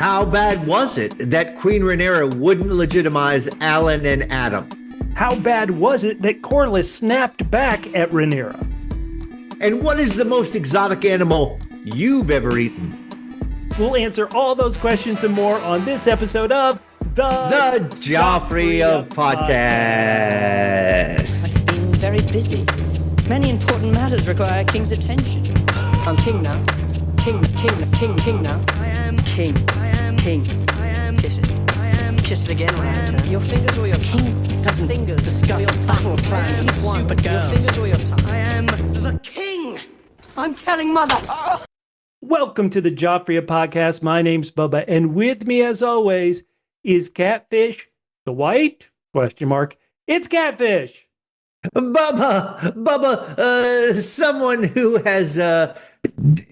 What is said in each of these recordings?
How bad was it that Queen Rhaenyra wouldn't legitimize Alan and Adam? How bad was it that Corlys snapped back at Rhaenyra? And what is the most exotic animal you've ever eaten? We'll answer all those questions and more on this episode of The Joffrey of Podcasts. I've been very busy. Many important matters require King's attention. I'm king now. King now. I am king. I am king. I am. Kiss it. I am. Kiss it again when I return. Your fingers or your king doesn't discuss your battle plan. Each one. Stupid girls. Your fingers or your tongue. I am the king. I'm telling mother. Oh. Welcome to the Joffrey of Podcasts. My name's Bubba, and with me, as always, is Catfish the White? Question mark. It's Catfish. Bubba, someone who has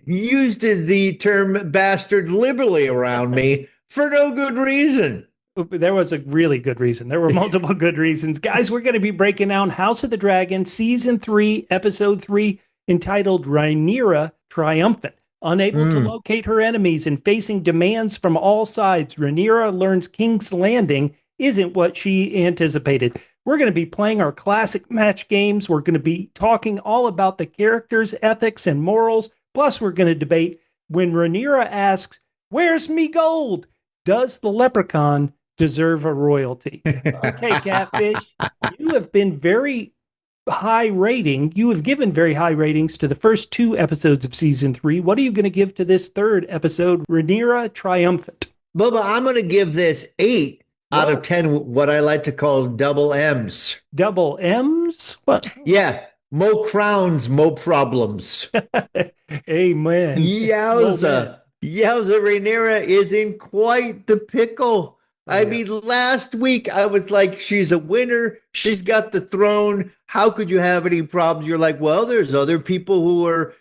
used the term bastard liberally around me for no good reason. There was a really good reason. There were multiple good reasons. Guys, we're going to be breaking down House of the Dragon, Season 3, Episode 3, entitled Rhaenyra Triumphant. Unable to locate her enemies and facing demands from all sides, Rhaenyra learns King's Landing isn't what she anticipated. We're going to be playing our classic match games. We're going to be talking all about the characters, ethics, and morals. Plus, we're going to debate when Rhaenyra asks, "Where's me gold? Does the leprechaun deserve a royalty?" Okay, Catfish, you have been very high rating. You have given very high ratings to the first two episodes of Season 3. What are you going to give to this third episode, Rhaenyra Triumphant? Bubba, I'm going to give this 8 out of 10, what I like to call double M's. Double M's? What? Yeah. Mo crowns, mo problems. Amen. Yowza. Rhaenyra is in quite the pickle. I mean, last week I was like, she's a winner. She's got the throne. How could you have any problems? You're like, well, there's other people who are,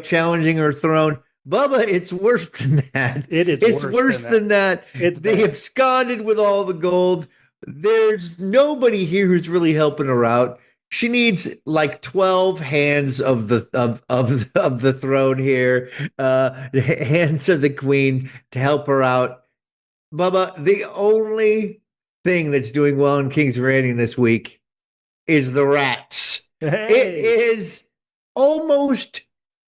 challenging her throne. Bubba, it's worse than that. It's worse than that. They absconded with all the gold. There's nobody here who's really helping her out. She needs like 12 hands of the throne here, hands of the queen to help her out. Bubba, the only thing that's doing well in King's Landing this week is the rats. Hey. It is almost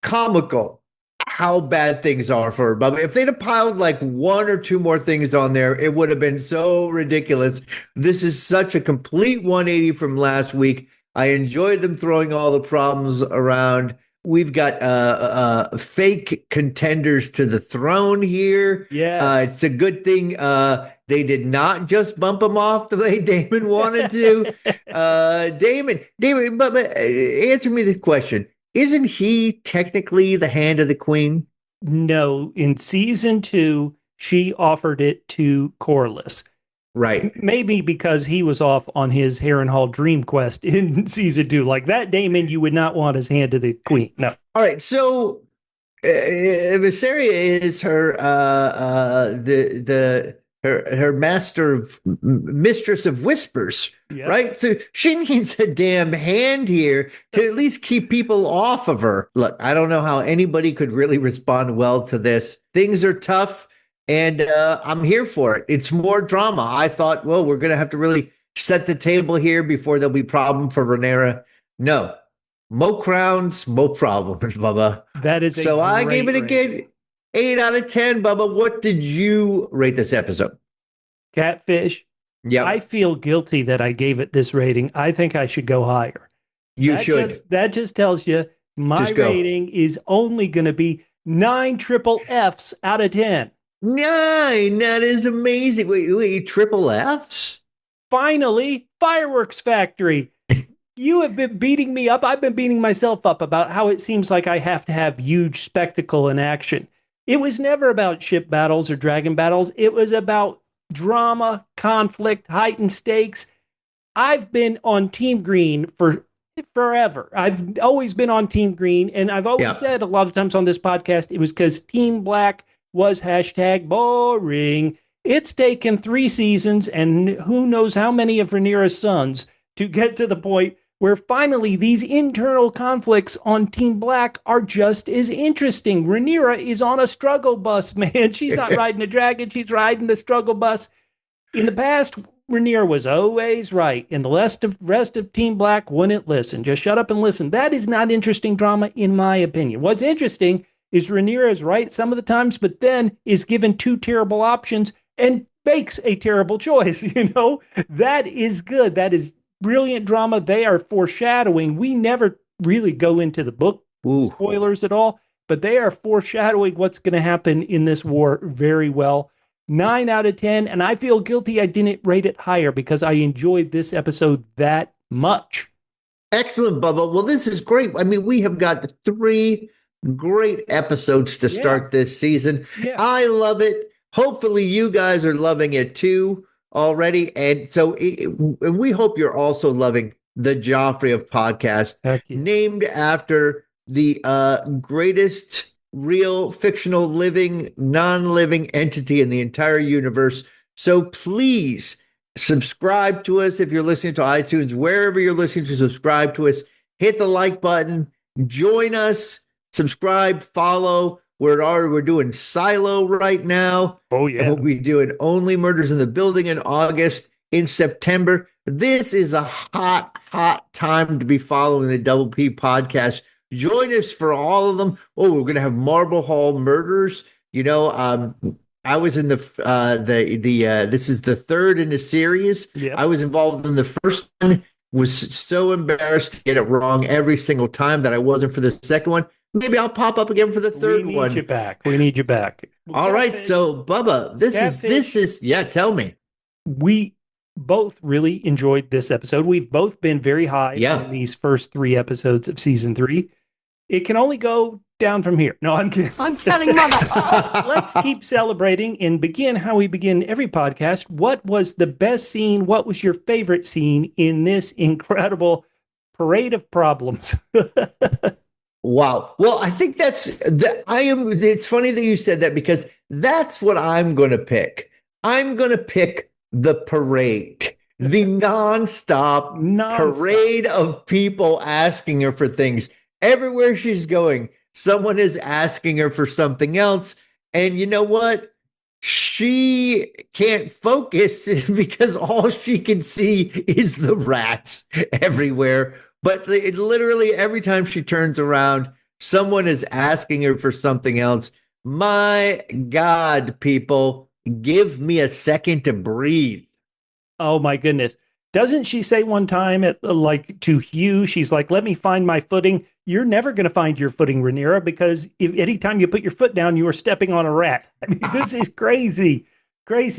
comical how bad things are for her, Bubba. If they'd have piled like one or two more things on there, it would have been so ridiculous. This is such a complete 180 from last week. I enjoyed them throwing all the problems around. We've got fake contenders to the throne here. Yes. It's a good thing they did not just bump him off the way Damon wanted to. Damon, but answer me this question. Isn't he technically the hand of the queen? No, in Season 2, she offered it to Corlys. Right. Maybe because he was off on his Harrenhal dream quest in Season 2. Like that Damon, you would not want his hand to the queen. No. All right. So Viseria is her her mistress of whispers, yep. Right? So she needs a damn hand here to at least keep people off of her. Look, I don't know how anybody could really respond well to this. Things are tough. And I'm here for it. It's more drama. I thought, well, we're going to have to really set the table here before there'll be problem for Rhaenyra. No. Mo crowns, mo problems, Bubba. That is so I gave it a good 8 out of 10, Bubba. What did you rate this episode? Catfish. Yeah. I feel guilty that I gave it this rating. I think I should go higher. You should. That just tells you my rating is only going to be 9 triple Fs out of 10. 9. That is amazing. Wait, triple Fs? Finally, Fireworks Factory. You have been beating me up. I've been beating myself up about how it seems like I have to have huge spectacle and action. It was never about ship battles or dragon battles. It was about drama, conflict, heightened stakes. I've been on Team Green for forever. I've always been on Team Green, and I've always said a lot of times on this podcast, it was because Team Black was #boring. It's taken 3 seasons and who knows how many of Rhaenyra's sons to get to the point where finally these internal conflicts on Team Black are just as interesting. Rhaenyra is on a struggle bus, man. She's not riding a dragon. She's riding the struggle bus. In the past, Rhaenyra was always right, and the rest of Team Black wouldn't listen. Just shut up and listen. That is not interesting drama, in my opinion. What's interesting is Rhaenyra is right some of the times, but then is given two terrible options and makes a terrible choice. That is good. That is brilliant drama. They are foreshadowing. We never really go into the book spoilers at all, but they are foreshadowing what's going to happen in this war very well. 9 out of 10, and I feel guilty I didn't rate it higher because I enjoyed this episode that much. Excellent, Bubba. Well, this is great. I mean, we have got 3 great episodes to start this season. Yeah. I love it. Hopefully you guys are loving it too already. And so and we hope you're also loving the Joffrey of Podcasts, named after the greatest real fictional living, non-living entity in the entire universe. So please subscribe to us if you're listening to iTunes, wherever you're listening to, subscribe to us, hit the like button, join us, subscribe, follow. We're doing Silo right now. Oh, yeah. And we'll be doing Only Murders in the Building in August. In September, this is a hot time to be following the Double P podcast. Join us for all of them. Oh, we're going to have Marble Hall Murders. I was in this is the 3rd in the series. Yep. I was involved in the first one, was so embarrassed to get it wrong every single time that I wasn't for the second one. Maybe I'll pop up again for the third one. We need you back. All right. So Bubba, this is, tell me. We both really enjoyed this episode. We've both been very high on these first 3 episodes of season 3. It can only go down from here. No, I'm kidding. I'm telling Mother. Let's keep celebrating and begin how we begin every podcast. What was the best scene? What was your favorite scene in this incredible parade of problems? Wow. Well, I think it's funny that you said that because that's what I'm going to pick. I'm going to pick the parade, the nonstop parade of people asking her for things. Everywhere she's going, someone is asking her for something else. And you know what? She can't focus because all she can see is the rats everywhere. But literally every time she turns around, someone is asking her for something else. My God, people, give me a second to breathe. Oh, my goodness. Doesn't she say one time to Hugh, she's like, let me find my footing. You're never going to find your footing, Rhaenyra, because anytime you put your foot down, you are stepping on a rat. I mean, this is crazy.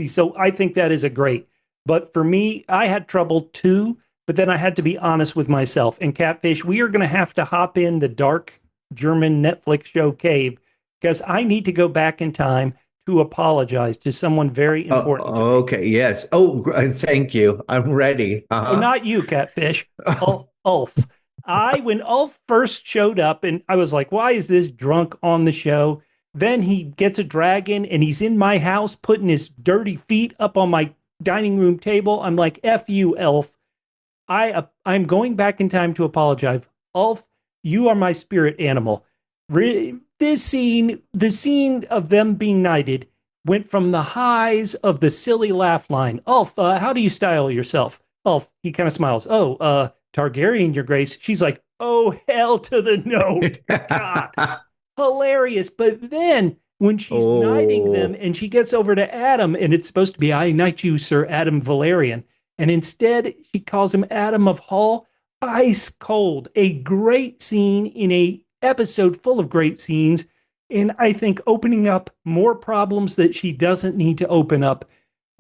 So I think that is a great. But for me, I had trouble too. But then I had to be honest with myself. And Catfish, we are going to have to hop in the dark German Netflix show cave because I need to go back in time to apologize to someone very important. Okay, yes. Oh, thank you. I'm ready. Oh, not you, Catfish. Ulf. When Ulf first showed up, and I was like, why is this drunk on the show? Then he gets a dragon, and he's in my house putting his dirty feet up on my dining room table. I'm like, F you, Elf. I'm going back in time to apologize. Ulf, you are my spirit animal. This scene, the scene of them being knighted, went from the highs of the silly laugh line. Ulf, how do you style yourself? Ulf, he kind of smiles. Oh, Targaryen, your grace. She's like, oh, hell to the no. God. Hilarious. But then when she's knighting them and she gets over to Adam, and it's supposed to be, I knight you, Sir Adam Valerian. And instead, she calls him Adam of Hall. Ice cold. A great scene in a episode full of great scenes. And I think opening up more problems that she doesn't need to open up.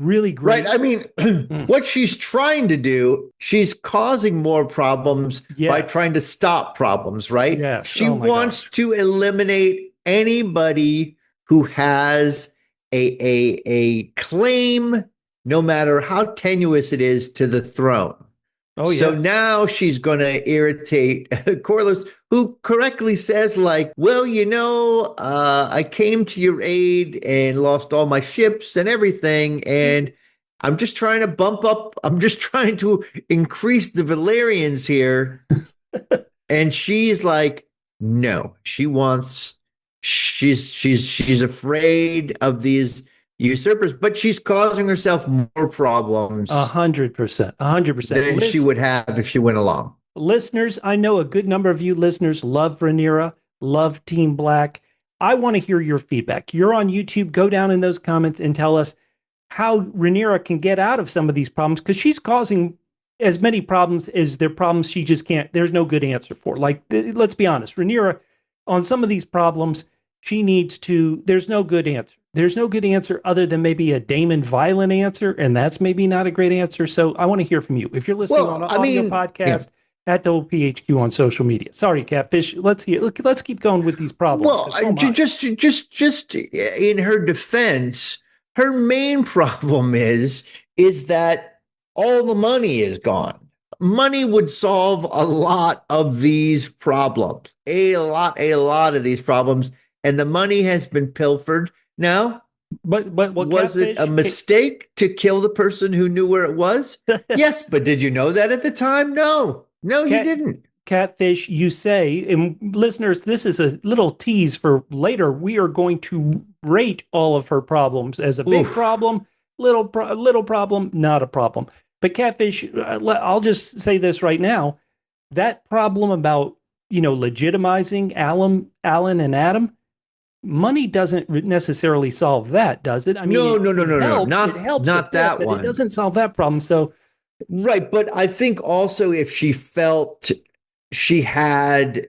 Really great. Right. I mean, what she's trying to do, she's causing more problems by trying to stop problems, right? Yes. She wants to eliminate anybody who has a claim, no matter how tenuous it is, to the throne. Oh, yeah. So now she's going to irritate Corlys, who correctly says, like, well, I came to your aid and lost all my ships and everything. And I'm just trying to bump up. I'm just trying to increase the Valerians here. And she's like, no, she's afraid of these usurpers, but she's causing herself more problems 100%. than she would have if she went along. Listeners, I know a good number of you listeners love Rhaenyra, love Team Black. I want to hear your feedback. You're on YouTube. Go down in those comments and tell us how Rhaenyra can get out of some of these problems, because she's causing as many problems as they're problems she just can't. There's no good answer for. Like, let's be honest, Rhaenyra, on some of these problems, she needs to. There's no good answer. There's no good answer other than maybe a Daemon violent answer, and that's maybe not a great answer. So I want to hear from you. If you're listening on an audio podcast. Yeah. At WPHQ on social media. Sorry, Catfish. Let's keep going with these problems. Well, just in her defense, her main problem is that all the money is gone. Money would solve a lot of these problems, a lot of these problems, and the money has been pilfered. Now, but was it a mistake to kill the person who knew where it was? Yes, but did you know that at the time? No, you didn't. Catfish, you say, and listeners, this is a little tease for later. We are going to rate all of her problems as a big problem, little problem, not a problem. But Catfish, I'll just say this right now: that problem about legitimizing Alan and Adam. Money doesn't necessarily solve that, does it? I mean, no, not that one. It doesn't solve that problem. So, right, but I think also if she felt she had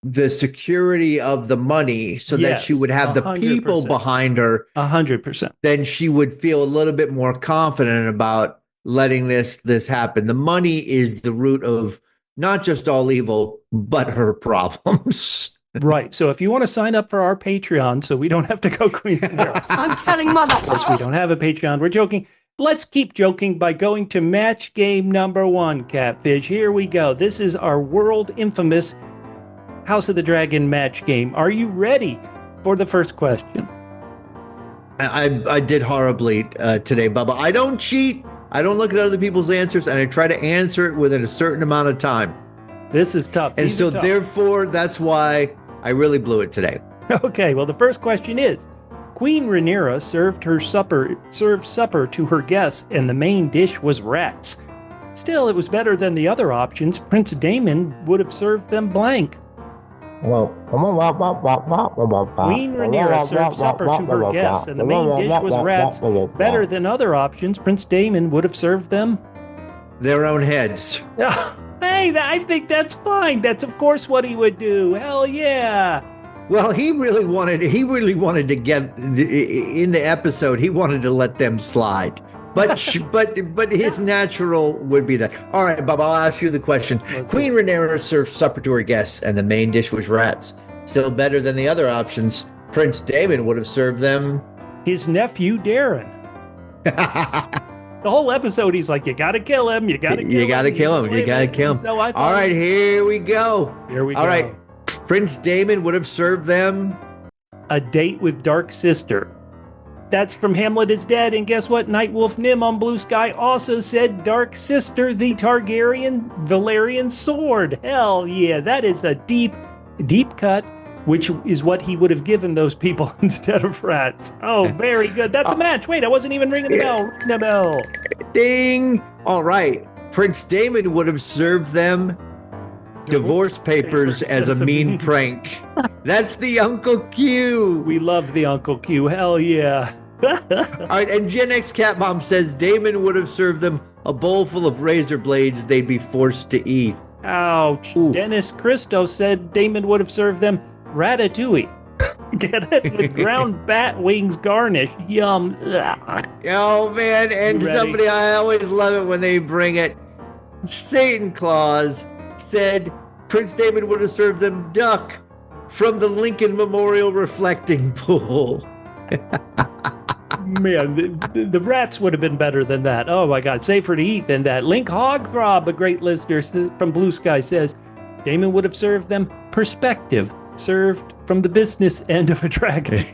the security of the money, so that she would have 100%. The people behind her, 100%, then she would feel a little bit more confident about letting this happen. The money is the root of not just all evil, but her problems. Right. So if you want to sign up for our Patreon, so we don't have to go Queen there. I'm telling Mother. Of course, we don't have a Patreon. We're joking. Let's keep joking by going to match game number 1, Catfish. Here we go. This is our world infamous House of the Dragon match game. Are you ready for the first question? I did horribly today, Bubba. I don't cheat. I don't look at other people's answers, and I try to answer it within a certain amount of time. This is tough. And so therefore, that's why I really blew it today. Okay, well, the first question is, Queen Rhaenyra served supper to her guests, and the main dish was rats. Still, it was better than the other options. Prince Daemon would have served them blank. Queen Rhaenyra served supper to her guests, and the main dish was rats. Better than other options. Prince Daemon would have served them their own heads. Hey, I think that's fine. That's of course what he would do. Hell yeah. Well, he really wanted to get in the episode. He wanted to let them slide, but his natural would be that. All right, Bob, I'll ask you the question. Queen Rhaenyra served supper to her guests, and the main dish was rats. Still better than the other options. Prince Daemon would have served them his nephew Darren. The whole episode, he's like, you got to kill him. You got to kill him. You got to kill him. You got to kill him. So all right, here we go. All right. Prince Daemon would have served them a date with Dark Sister. That's from Hamlet is Dead. And guess what? Nightwolf Nim on Blue Sky also said Dark Sister, the Targaryen Valerian sword. Hell yeah. That is a deep cut, which is what he would have given those people instead of rats. Oh, very good. That's a match. Wait, I wasn't even ringing the bell. Ring the bell. Ding. All right. Prince Daemon would have served them divorce papers as a mean prank. That's the Uncle Q. We love the Uncle Q. Hell yeah. All right. And Gen X Cat Mom says Daemon would have served them a bowl full of razor blades they'd be forced to eat. Ouch. Ooh. Dennis Christo said Daemon would have served them ratatouille. Get it? With ground bat wings garnish. Yum. Oh, man. And somebody, I always love it when they bring it. Satan Claus said Prince Daemon would have served them duck from the Lincoln Memorial reflecting pool. Man, the rats would have been better than that. Oh, my God. Safer to eat than that. Link Hogthrob, a great listener from Blue Sky, says Daemon would have served them perspective, served from the business end of a dragon.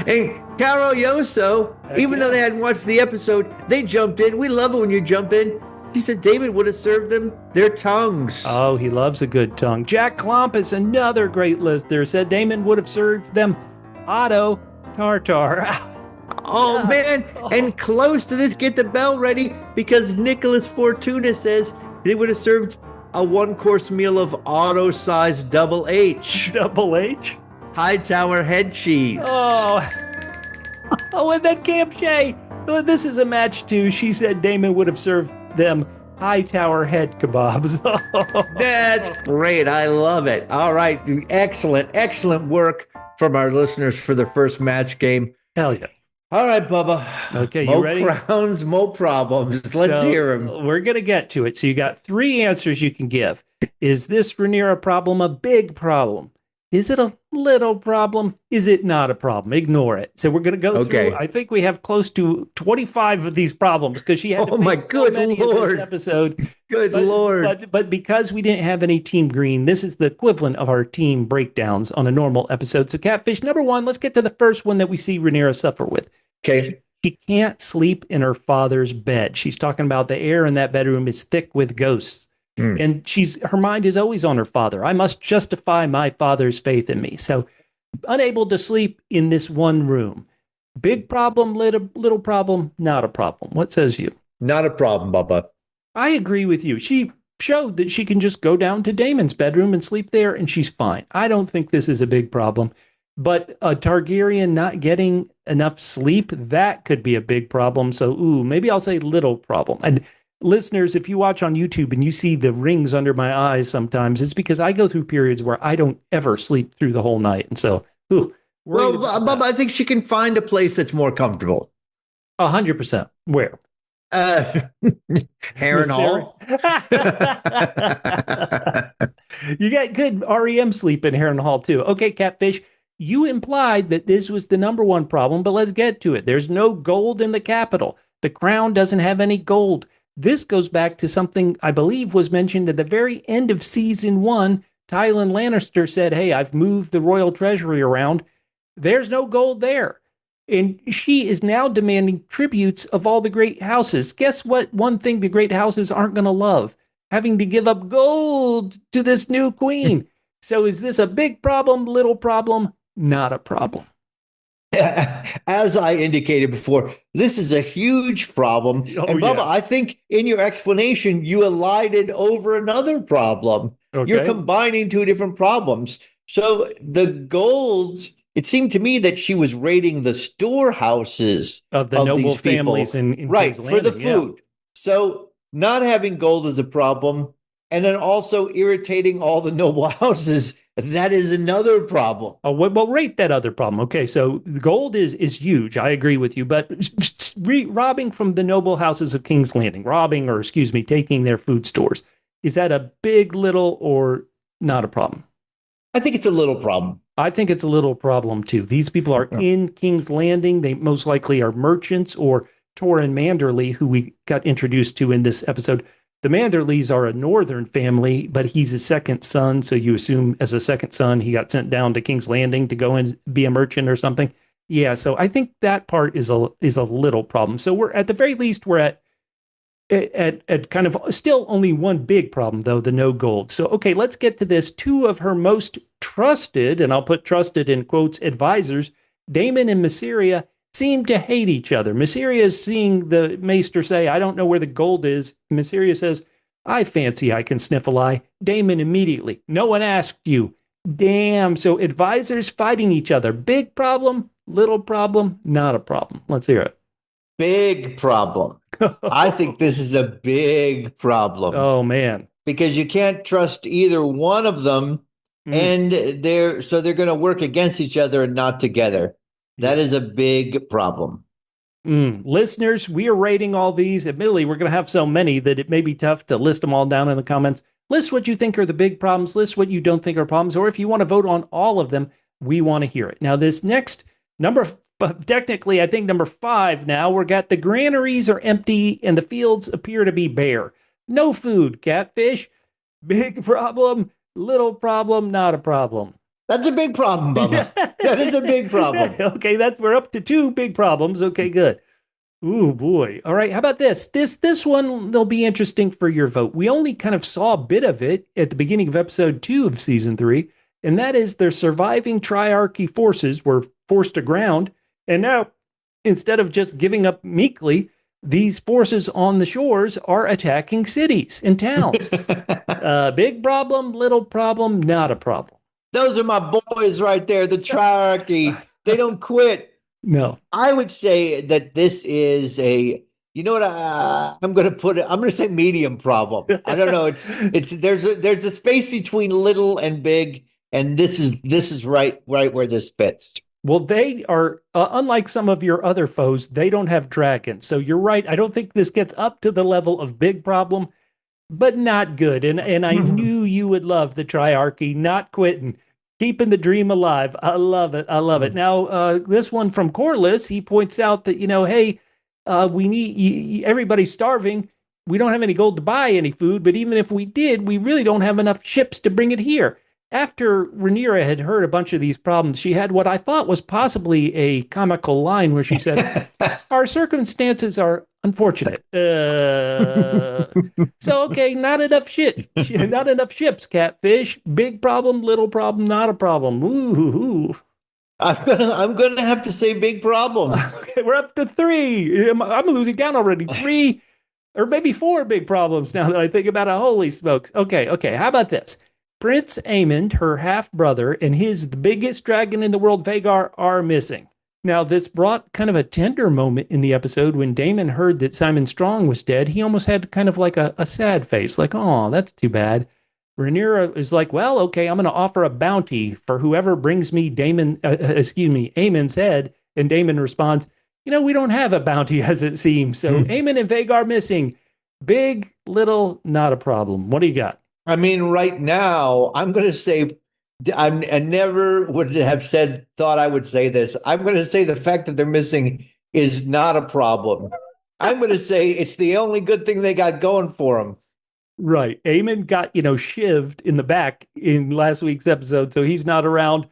And Caro Yoso, even though they hadn't watched the episode, they jumped in. We love it when you jump in. She said David would have served them their tongues. Oh, he loves a good tongue. Jack Klompus, another great listener, said Damon would have served them Otto Tartar. Oh, man. And close to this, get the bell ready, because Nicholas Fortuna says they would have served a one-course meal of auto-sized double H. Double H? Hightower head cheese. Oh, and then Camp Shay. This is a match too. She said Damon would have served them Hightower head kebabs. That's great. I love it. All right. Excellent work from our listeners for the first match game. Hell yeah. All right, Bubba. Okay, you ready? More crowns, more problems. Let's hear them. We're going to get to it. So you got 3 answers you can give. Is this Rhaenyra problem a big problem? Is it a little problem? Is it not a problem? Ignore it. So we're going to go through. I think we have close to 25 of these problems because she had to face so many in this episode. Good Lord. But because we didn't have any Team Green, this is the equivalent of our team breakdowns on a normal episode. So Catfish, number 1, let's get to the first one that we see Rhaenyra suffer with. Okay. She can't sleep in her father's bed. She's talking about the air in that bedroom is thick with ghosts. And her mind is always on her father. I must justify my father's faith in me. So unable to sleep in this one room. Big problem, little problem, not a problem. What says you? Not a problem, Bubba. I agree with you. She showed that she can just go down to Damon's bedroom and sleep there and she's fine. I don't think this is a big problem. But a Targaryen not getting enough sleep, that could be a big problem. So, maybe I'll say little problem. And listeners, if you watch on YouTube and you see the rings under my eyes sometimes, it's because I go through periods where I don't ever sleep through the whole night. And so, Bubba, I think she can find a place that's more comfortable. 100%. Where? Harrenhal. You got good REM sleep in Harrenhal too. Okay, Catfish, you implied that this was the number 1 problem, but let's get to it. There's no gold in the capital. The crown doesn't have any gold. This goes back to something I believe was mentioned at the very end of season 1. Tywin Lannister said, hey, I've moved the royal treasury around. There's no gold there. And she is now demanding tributes of all the great houses. Guess what? One thing the great houses aren't going to love, having to give up gold to this new queen. So is this a big problem, little problem? Not a problem. As I indicated before, this is a huge problem. And Bubba, I think in your explanation, you elided over another problem. Okay. You're combining 2 different problems. So the golds, it seemed to me that she was raiding the storehouses of the noble families in right, King's for the Landing, food. Yeah. So not having gold is a problem. And then also irritating all the noble houses. That is another problem. Oh, well, rate that other problem. Okay, so the gold is huge. I agree with you. But robbing from the noble houses of King's Landing, taking their food stores, is that a big, little, or not a problem? I think it's a little problem. I think it's a little problem, too. These people are in King's Landing. They most likely are merchants, or Torrin Manderly, who we got introduced to in this episode. The Manderleys are a northern family, but he's a second son. So you assume as a second son, he got sent down to King's Landing to go and be a merchant or something. Yeah. So I think that part is a little problem. So we're at the very least, we're at kind of still only one big problem, though, the no gold. So, okay, let's get to this. 2 of her most trusted, and I'll put trusted in quotes, advisors, Daemon and Mysaria, seem to hate each other. Mysaria is seeing the maester say, I don't know where the gold is. Mysaria says, I fancy I can sniff a lie. Daemon immediately, no one asked you. Damn. So advisors fighting each other. Big problem, little problem, not a problem. Let's hear it. Big problem. I think this is a big problem. Oh, man. Because you can't trust either one of them. And they're going to work against each other and not together. That is a big problem. Listeners, we are rating all these. Admittedly, we're going to have so many that it may be tough to list them all down in the comments. List what you think are the big problems. List what you don't think are problems. Or if you want to vote on all of them, we want to hear it. Now, this next number, technically, I think number 5 now, we've got the granaries are empty and the fields appear to be bare. No food, Catfish. Big problem, little problem, not a problem. That's a big problem, Bubba. That is a big problem. Okay, we're up to 2 big problems. Okay, good. Ooh, boy. All right, how about this? This one will be interesting for your vote. We only kind of saw a bit of it at the beginning of episode 2 of season 3, and that is their surviving triarchy forces were forced aground, and now instead of just giving up meekly, these forces on the shores are attacking cities and towns. Big problem, little problem, not a problem. Those are my boys right there, the triarchy. They don't quit. No. I would say that this is you know what I'm going to put it, I'm going to say medium problem. I don't know. There's a space between little and big, and this is right where this fits. Well, they are, unlike some of your other foes, they don't have dragons. So you're right. I don't think this gets up to the level of big problem, but not good. And I knew you would love the triarchy, not quitting, keeping the dream alive. I love it. I love it. Now, this one from Corliss, he points out that, hey, we need, everybody's starving. We don't have any gold to buy any food, but even if we did, we really don't have enough ships to bring it here. After Rhaenyra had heard a bunch of these problems, she had what I thought was possibly a comical line where she said, our circumstances are unfortunate. So, okay, not enough ships, Catfish. Big problem, little problem, not a problem. Ooh. I'm gonna have to say big problem. Okay, we're up to 3. I'm losing count already. 3 or maybe 4 big problems now that I think about it. Holy smokes. Okay. How about this? Prince Aemond, her half-brother, and the biggest dragon in the world, Vhagar, are missing. Now, this brought kind of a tender moment in the episode when Daemon heard that Simon Strong was dead. He almost had kind of like a sad face, like, oh, that's too bad. Rhaenyra is like, well, okay, I'm going to offer a bounty for whoever brings me Aemond's head. And Daemon responds, we don't have a bounty as it seems. So Aemond and Vhagar missing. Big, little, not a problem. What do you got? I mean, right now, I'm going to say, I never would have thought I would say this. I'm going to say the fact that they're missing is not a problem. I'm going to say it's the only good thing they got going for them. Right. Aemond got, shivved in the back in last week's episode, so he's not around.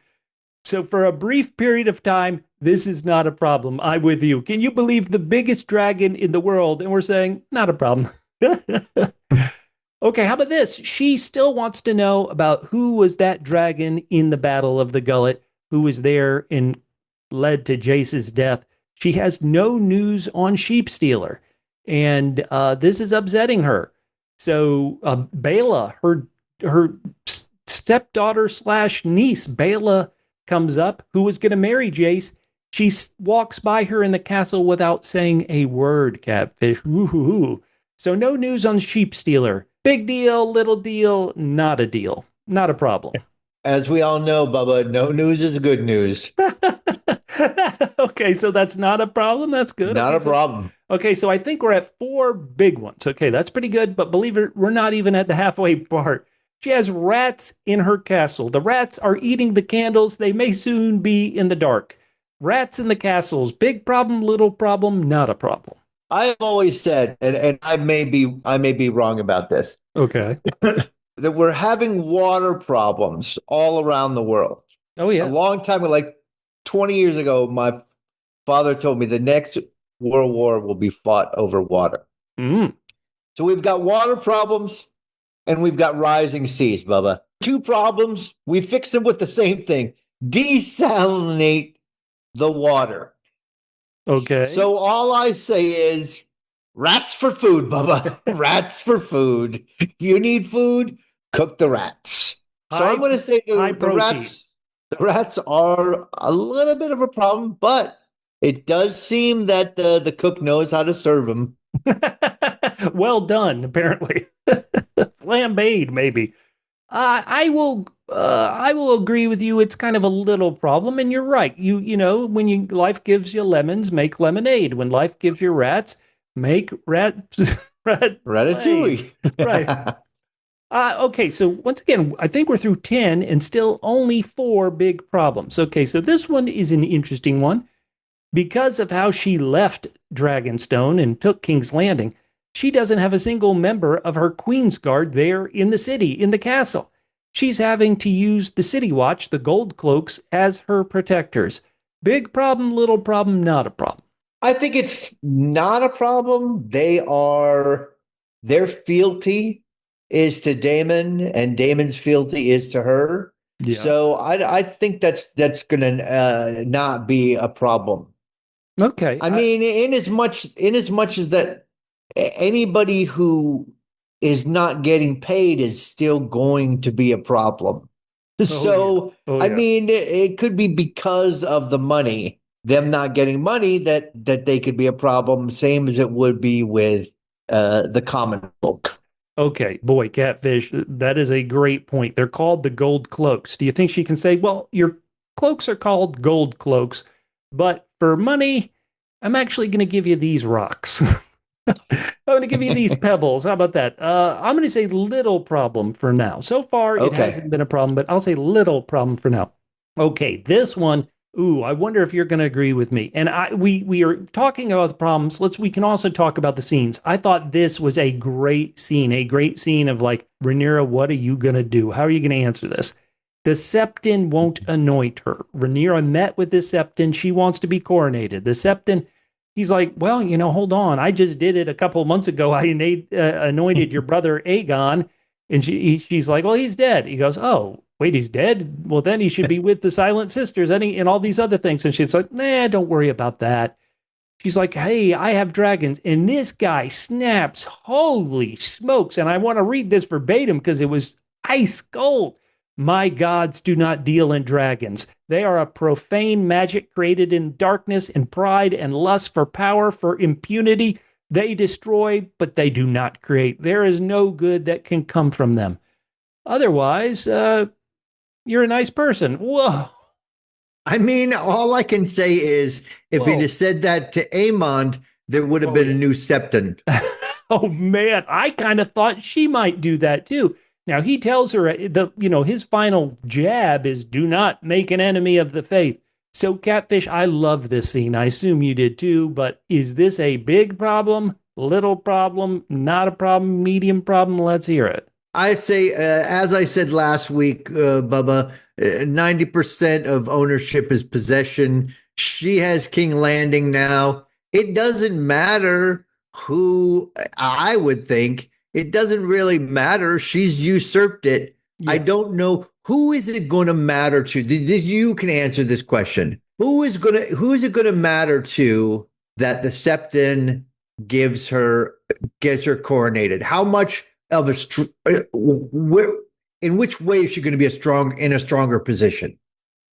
So for a brief period of time, this is not a problem. I'm with you. Can you believe the biggest dragon in the world? And we're saying, not a problem. Okay, how about this? She still wants to know about who was that dragon in the Battle of the Gullet, who was there and led to Jace's death. She has no news on Sheepstealer, and this is upsetting her. So Baela, her stepdaughter / niece, Baela, comes up, who was going to marry Jace. She walks by her in the castle without saying a word, Catfish. Ooh. So no news on Sheepstealer. Big deal, little deal, not a deal. Not a problem. As we all know, Bubba, no news is good news. Okay, so that's not a problem. That's good. Not a problem. Okay, so I think we're at 4 big ones. Okay, that's pretty good, but believe it, we're not even at the halfway part. She has rats in her castle. The rats are eating the candles. They may soon be in the dark. Rats in the castles. Big problem, little problem, not a problem. I have always said, and I may be wrong about this. Okay. That we're having water problems all around the world. Oh, yeah. A long time ago, like 20 years ago, my father told me the next world war will be fought over water. So we've got water problems and we've got rising seas, Bubba. 2 problems, we fix them with the same thing. Desalinate the water. Okay. So all I say is rats for food, Bubba. Rats for food. If you need food, cook the rats. So I'm going to say the rats are a little bit of a problem, but it does seem that the cook knows how to serve them. Well done, apparently. Flambéed, maybe. I will agree with you. It's kind of a little problem, and you're right. You know, when life gives you lemons, make lemonade. When life gives you rats, make ratatouille. Right. Okay, so once again, I think we're through 10 and still only 4 big problems. Okay, so this one is an interesting one. Because of how she left Dragonstone and took King's Landing, she doesn't have a single member of her Queen's Guard there in the city, in the castle. she's having to use the City Watch, the Gold Cloaks, as her protectors. Big problem, little problem, not a problem. I think it's not a problem. Their fealty is to Daemon, and Daemon's fealty is to her. Yeah. So I think that's gonna not be a problem. Okay. I mean, in as much as that anybody who is not getting paid is still going to be a problem. So, I mean, it could be because of the money, them not getting money, that they could be a problem, same as it would be with the common folk. Okay, boy, Catfish, that is a great point. They're called the Gold Cloaks. Do you think she can say, well, your cloaks are called Gold Cloaks, but for money, I'm actually going to give you these rocks. I'm going to give you these pebbles. How about that? I'm going to say little problem for now. So far, it hasn't been a problem, but I'll say little problem for now. Okay, this one. Ooh, I wonder if you're going to agree with me. And we are talking about the problems. We can also talk about the scenes. I thought this was a great scene of like, Rhaenyra, what are you going to do? How are you going to answer this? The Septon won't anoint her. Rhaenyra met with the Septon. She wants to be coronated. The Septon, he's like, well, hold on. I just did it a couple of months ago. I anointed your brother Aegon. And she's like, well, he's dead. He goes, oh, wait, he's dead? Well, then he should be with the Silent Sisters and all these other things. And she's like, nah, don't worry about that. She's like, hey, I have dragons. And this guy snaps, holy smokes. And I want to read this verbatim because it was ice cold. My gods do not deal in dragons. They are a profane magic created in darkness and pride and lust for power, for impunity. They destroy, but they do not create. There is no good that can come from them. Otherwise, you're a nice person. Whoa. I mean, all I can say is if he'd have said that to Aemond, there would have been a new Septon. Oh, man. I kind of thought she might do that, too. Now, he tells her, his final jab is do not make an enemy of the faith. So, Catfish, I love this scene. I assume you did, too. But is this a big problem, little problem, not a problem, medium problem? Let's hear it. I say, as I said last week, Bubba, 90% of ownership is possession. She has King Landing now. It doesn't matter who, I would think. It doesn't really matter. She's usurped it. Yeah. I don't know. Who is it going to matter to? You can answer this question. Who is it going to matter to that the Septon gets her coronated? How much of in which way is she going to be in a stronger position?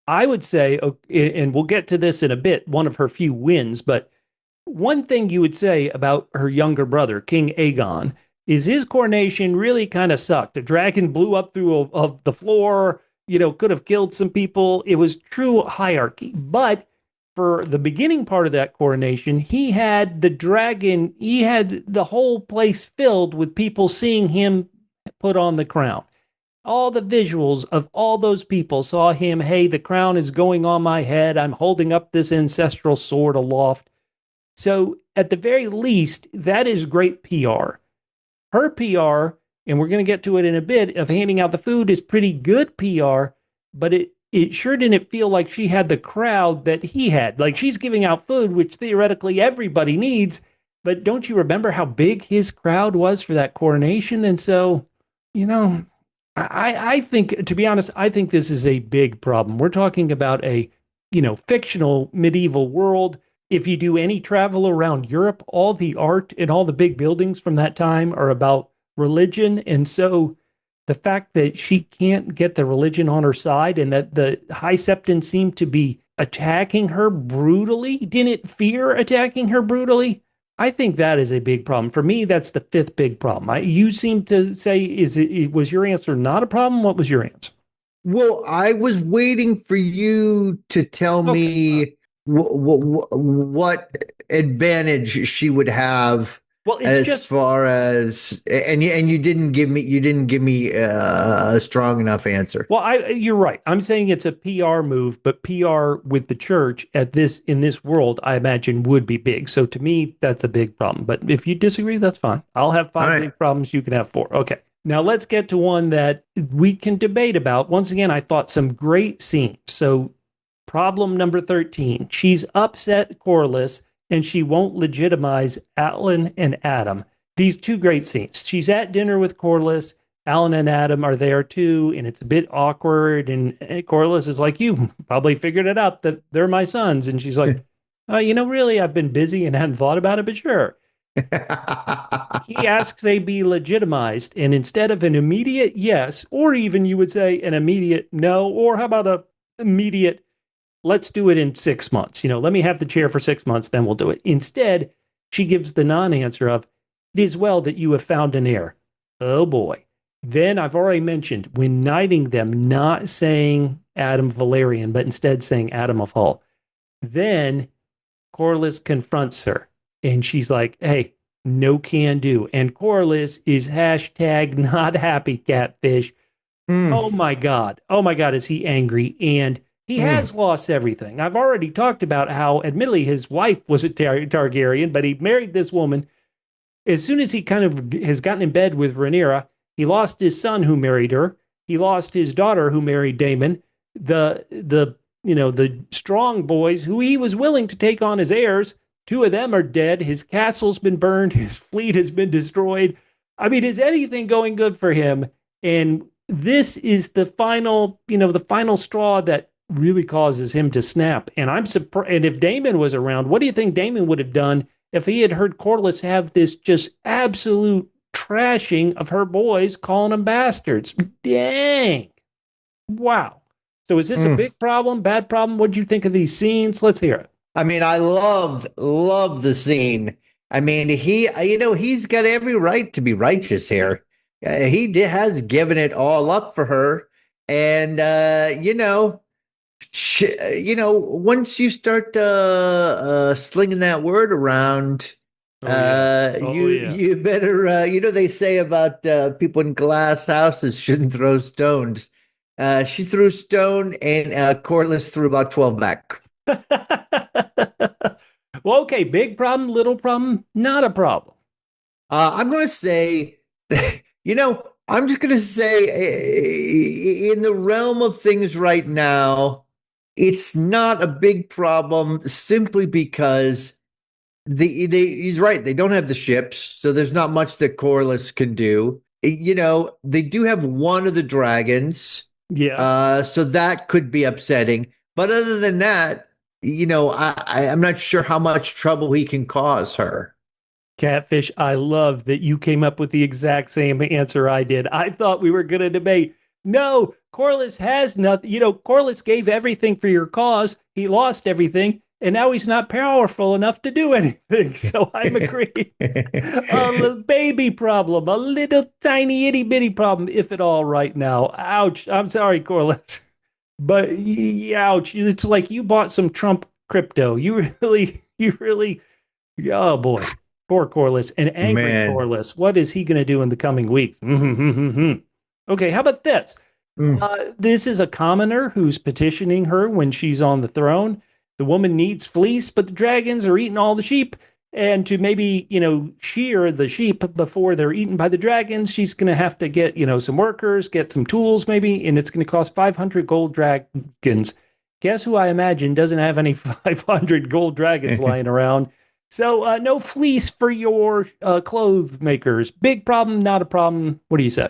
I would say, and we'll get to this in a bit, one of her few wins, but one thing you would say about her younger brother, King Aegon, is his coronation really kind of sucked. A dragon blew up through the floor, could have killed some people. It was true hierarchy. But for the beginning part of that coronation, he had the dragon, he had the whole place filled with people seeing him put on the crown. All the visuals of all those people saw him, hey, the crown is going on my head. I'm holding up this ancestral sword aloft. So at the very least, that is great PR. Her PR, and we're going to get to it in a bit, of handing out the food is pretty good PR, but it sure didn't feel like she had the crowd that he had. Like, she's giving out food, which theoretically everybody needs, but don't you remember how big his crowd was for that coronation? And so, I think, to be honest, I think this is a big problem. We're talking about a, fictional medieval world. If you do any travel around Europe, all the art and all the big buildings from that time are about religion. And so the fact that she can't get the religion on her side and that the High Septon seemed to be attacking her brutally, didn't fear attacking her brutally, I think that is a big problem. For me, that's the fifth big problem. You seem to say, was your answer not a problem? What was your answer? Well, I was waiting for you to tell me what advantage she would have. Well, it's you didn't give me a strong enough answer. Well, you're right. I'm saying it's a PR move, but PR with the church in this world, I imagine would be big. So to me, that's a big problem. But if you disagree, that's fine. I'll have five big problems. You can have four. Okay. Now let's get to one that we can debate about. Once again, I thought some great scenes. So problem number 13. She's upset Corlys and she won't legitimize Alan and Adam. These two great scenes. She's at dinner with Corlys. Alan and Adam are there too, and it's a bit awkward. And Corlys is like, you probably figured it out that they're my sons. And she's like, really, I've been busy and hadn't thought about it, but sure. He asks they be legitimized, and instead of an immediate yes, or even you would say an immediate no, or how about a immediate, let's do it in 6 months. Let me have the chair for 6 months, then we'll do it. Instead, she gives the non-answer of, it is well that you have found an heir. Oh boy. Then I've already mentioned when knighting them, not saying Adam Valerian, but instead saying Adam of Hull. Then Corlys confronts her and she's like, hey, no can do. And Corlys is hashtag not happy catfish. Oh my God. Oh my God, is he angry? And he has lost everything. I've already talked about how, admittedly, his wife was a Targaryen, but he married this woman. As soon as he kind of has gotten in bed with Rhaenyra, he lost his son who married her. He lost his daughter who married Daemon. The strong boys who he was willing to take on as heirs, 2 of them are dead. His castle's been burned. His fleet has been destroyed. I mean, is anything going good for him? And this is the final straw that really causes him to snap. And I'm surprised. And if Daemon was around, what do you think Daemon would have done if he had heard Corlys have this just absolute trashing of her boys, calling them bastards? Dang. Wow. So is this a big problem, bad problem? What do you think of these scenes? Let's hear it. I mean, I love the scene. I mean, he's got every right to be righteous here. Has given it all up for her. And, once you start slinging that word around, you better, they say about people in glass houses shouldn't throw stones. She threw a stone and Corlys threw about 12 back. Well, okay, big problem, little problem, not a problem. I'm going to say, I'm just going to say in the realm of things right now, it's not a big problem simply because he's right. They don't have the ships, so there's not much that Corlys can do. They do have one of the dragons. Yeah. So that could be upsetting. But other than that, I'm not sure how much trouble he can cause her. Catfish, I love that you came up with the exact same answer I did. I thought we were going to debate. No, Corlys has nothing. Corlys gave everything for your cause. He lost everything, and now he's not powerful enough to do anything. So I'm agreeing. A little baby problem, a little tiny itty bitty problem, if at all, right now. Ouch. I'm sorry, Corlys. But ouch. It's like you bought some Trump crypto. You really, oh boy. Poor Corlys, and angry Corlys. What is he going to do in the coming week? Okay, how about this? This is a commoner who's petitioning her when she's on the throne. The woman needs fleece, but the dragons are eating all the sheep. And to maybe, shear the sheep before they're eaten by the dragons, she's going to have to get, some workers, get some tools maybe, and it's going to cost 500 gold dragons. Guess who I imagine doesn't have any 500 gold dragons lying around? So no fleece for your clothes makers. Big problem, not a problem. What do you say?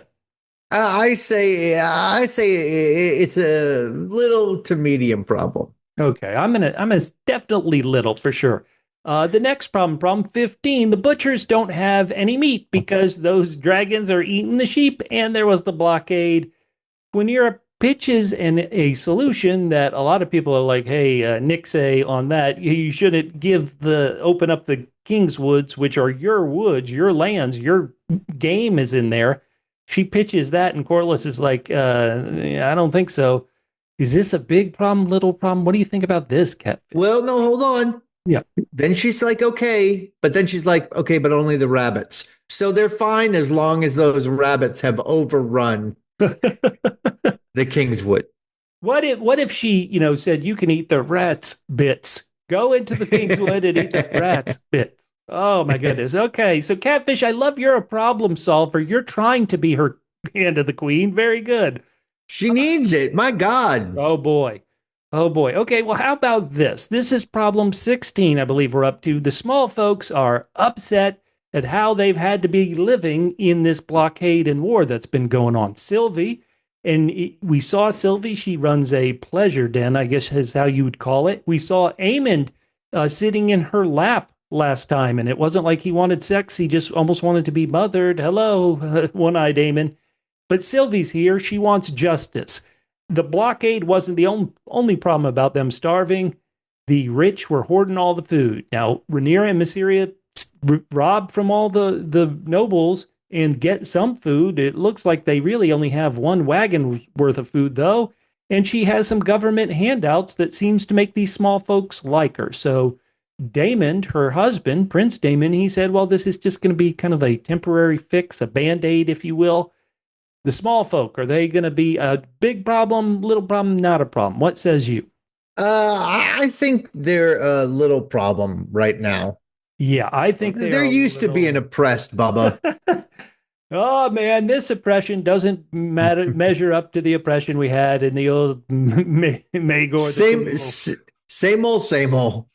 I say it's a little to medium problem. Okay, I'm gonna definitely little for sure. The next problem 15. The butchers don't have any meat because those dragons are eating the sheep, and there was the blockade. Rhaenyra pitches a solution that a lot of people are like, hey, nixay on that. You shouldn't open up the King's Woods, which are your woods, your lands, your game is in there. She pitches that, and Corlys is like, I don't think so. Is this a big problem, little problem? What do you think about this, Cat? Well, no, hold on. Yeah. Then she's like, okay. But then she's like, okay, but only the rabbits. So they're fine as long as those rabbits have overrun the Kingswood. What if she, said you can eat the rat's bits? Go into the Kingswood and eat the rat's bits. Oh my goodness. Okay, so Catfish, I love you're a problem solver. You're trying to be her hand of the queen. Very good. She needs it. My God. Oh boy. Oh boy. Okay, well, how about this? This is problem 16, I believe we're up to. The small folks are upset at how they've had to be living in this blockade and war that's been going on. Sylvie, and we saw Sylvie, she runs a pleasure den, I guess is how you would call it. We saw Aemond sitting in her lap last time, and it wasn't like he wanted sex, he just almost wanted to be mothered. Hello, one-eyed Aemond. But Sylvie's here, she wants justice. The blockade wasn't the only problem about them starving. The rich were hoarding all the food. Now, Rhaenyra and Mysaria rob from all the nobles and get some food. It looks like they really only have one wagon worth of food, though. And she has some government handouts that seems to make these small folks like her. So Daemon, her husband, Prince Daemon, he said, well, this is just going to be kind of a temporary fix, a Band-Aid, if you will. The small folk, are they going to be a big problem, little problem, not a problem? What says you? I think they're a little problem right now. Yeah, I think they're used to being oppressed, Bubba. Oh man, this oppression doesn't measure up to the oppression we had in the old Maegor. Same old.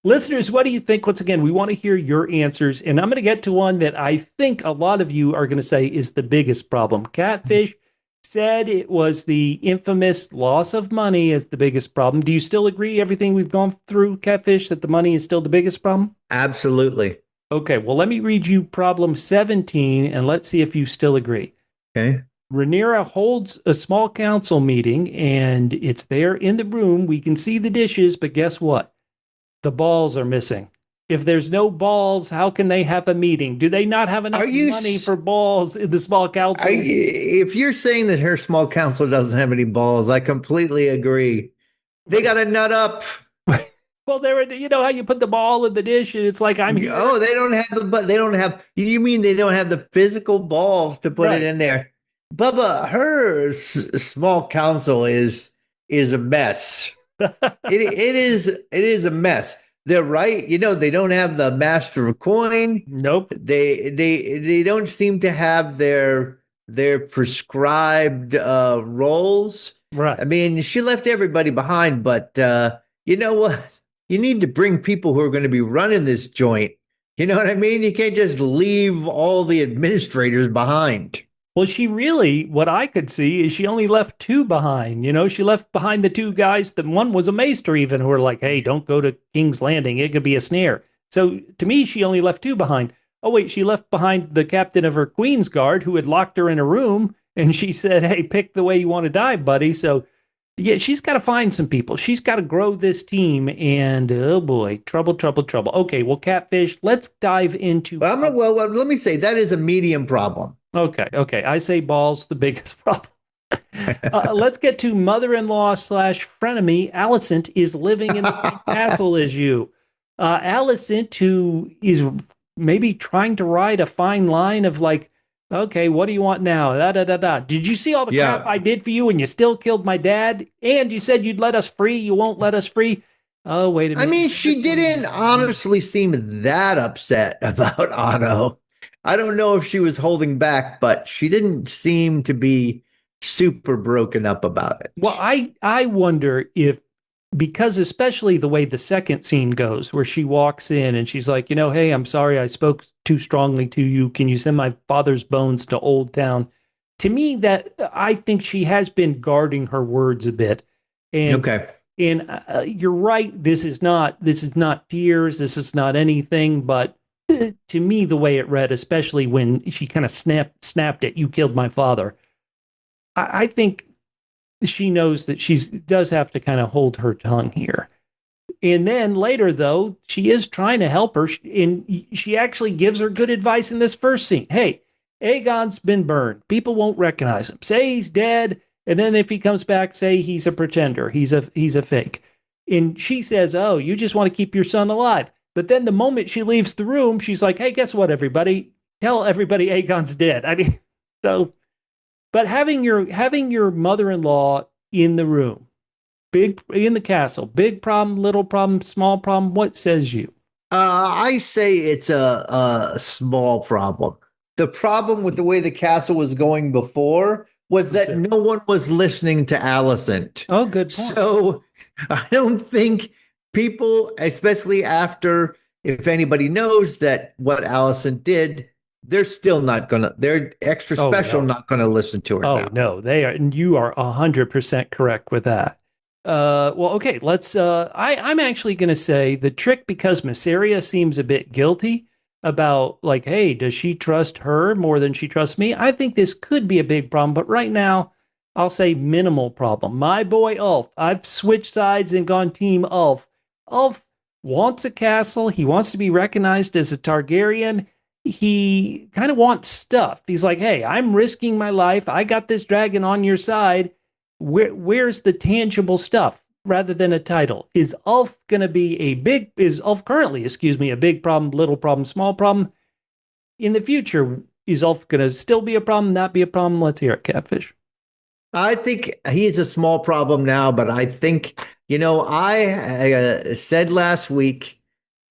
Listeners, what do you think? Once again, we want to hear your answers, and I'm going to get to one that I think a lot of you are going to say is the biggest problem. Catfish said it was the infamous loss of money as the biggest problem. Do you still agree, everything we've gone through, Catfish, that the money is still the biggest problem? Absolutely. Okay, well, let me read you problem 17, and let's see if you still agree. Okay. Rhaenyra holds a small council meeting, and it's there in the room. We can see the dishes, but guess what? The balls are missing. If there's no balls, how can they have a meeting? Do they not have enough money for balls in the small council? If you're saying that her small council doesn't have any balls, I completely agree. They got to nut up. Well, you know how you put the ball in the dish, and it's like I'm here. Oh, they don't have. You mean they don't have the physical balls to put it in there? Bubba, her small council is a mess. It is a mess. They're right. You know, they don't have the master of coin. Nope. They don't seem to have their prescribed roles. Right. I mean, she left everybody behind, but you know what? You need to bring people who are going to be running this joint. You know what I mean? You can't just leave all the administrators behind. Well, what I could see is she only left two behind. You know, she left behind the two guys. One was a maester even, who were like, hey, don't go to King's Landing. It could be a snare. So to me, she only left two behind. Oh, wait, she left behind the captain of her Queen's Guard, who had locked her in a room. And she said, hey, pick the way you want to die, buddy. So yeah, she's got to find some people. She's got to grow this team. And oh boy, trouble. Okay, well, Catfish, let's dive into. Well, let me say that is a medium problem. Okay. I say balls, the biggest problem. Let's get to mother-in-law / frenemy. Alicent is living in the same castle as you. Alicent, who is maybe trying to ride a fine line of like, okay, what do you want now? Did you see all the crap I did for you and you still killed my dad? And you said you'd let us free. You won't let us free. Oh, wait a minute. I mean, she didn't honestly seem that upset about Otto. I don't know if she was holding back, but she didn't seem to be super broken up about it. Well, I wonder if, because especially the way the second scene goes, where she walks in and she's like, hey, I'm sorry I spoke too strongly to you. Can you send my father's bones to Old Town? To me, that I think she has been guarding her words a bit. And, and you're right. This is not tears. This is not anything, but to me, the way it read, especially when she kind of snapped at, you killed my father. I think she knows that she does have to kind of hold her tongue here. And then later, though, she is trying to help her. And she actually gives her good advice in this first scene. Hey, Aegon's been burned. People won't recognize him. Say he's dead. And then if he comes back, say he's a pretender. He's a fake. And she says, oh, you just want to keep your son alive. But then the moment she leaves the room, she's like, hey, guess what, everybody? Tell everybody Aegon's dead. I mean, so, but having your mother-in-law in the room, in the castle, big problem, little problem, small problem, what says you? I say it's a small problem. the problem with the way the castle was going before was that no one was listening to Alicent. Oh, good point. So I don't think people, especially after, if anybody knows that what Alicent did, they're still not gonna. They're extra special, not gonna listen to her. Oh now. no, they are. And you are 100% correct with that. Well, okay. Let's. I'm actually going to say the trick, because Mysaria seems a bit guilty about, like, hey, does she trust her more than she trusts me? I think this could be a big problem, but right now, I'll say minimal problem. My boy Ulf. I've switched sides and gone team Ulf. Ulf wants a castle. He wants to be recognized as a Targaryen. He kind of wants stuff. He's like, hey, I'm risking my life. I got this dragon on your side. Where's the tangible stuff rather than a title? Is Ulf currently, a big problem, little problem, small problem? In the future, is Ulf going to still be a problem, not be a problem? Let's hear it, Catfish. I think he's a small problem now, but I think, I said last week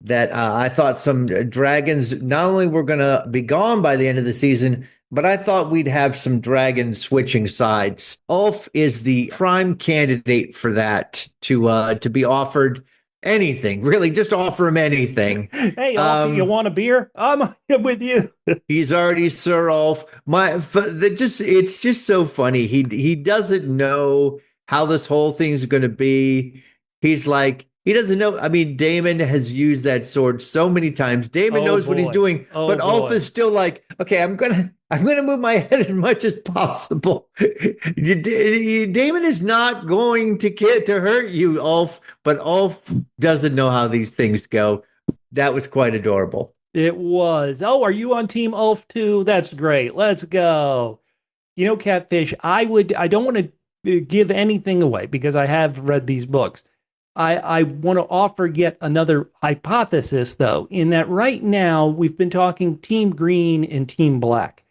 that I thought some dragons not only were going to be gone by the end of the season, but I thought we'd have some dragons switching sides. Ulf is the prime candidate for that, to be offered anything. Really, just offer him anything. Hey, Ulf, you want a beer? I'm with you. He's already Sir Ulf. It's just so funny. He doesn't know how this whole thing's going to be. He's like, he doesn't know. I mean, Daemon has used that sword so many times. Daemon knows what he's doing, but Ulf is still like, okay, I'm gonna move my head as much as possible. Daemon is not going to hurt you, Ulf, but Ulf doesn't know how these things go. That was quite adorable. It was. Oh, are you on Team Ulf too? That's great. Let's go. Catfish, I don't want to give anything away because I have read these books. I want to offer yet another hypothesis, though, in that right now we've been talking Team Green and Team Black.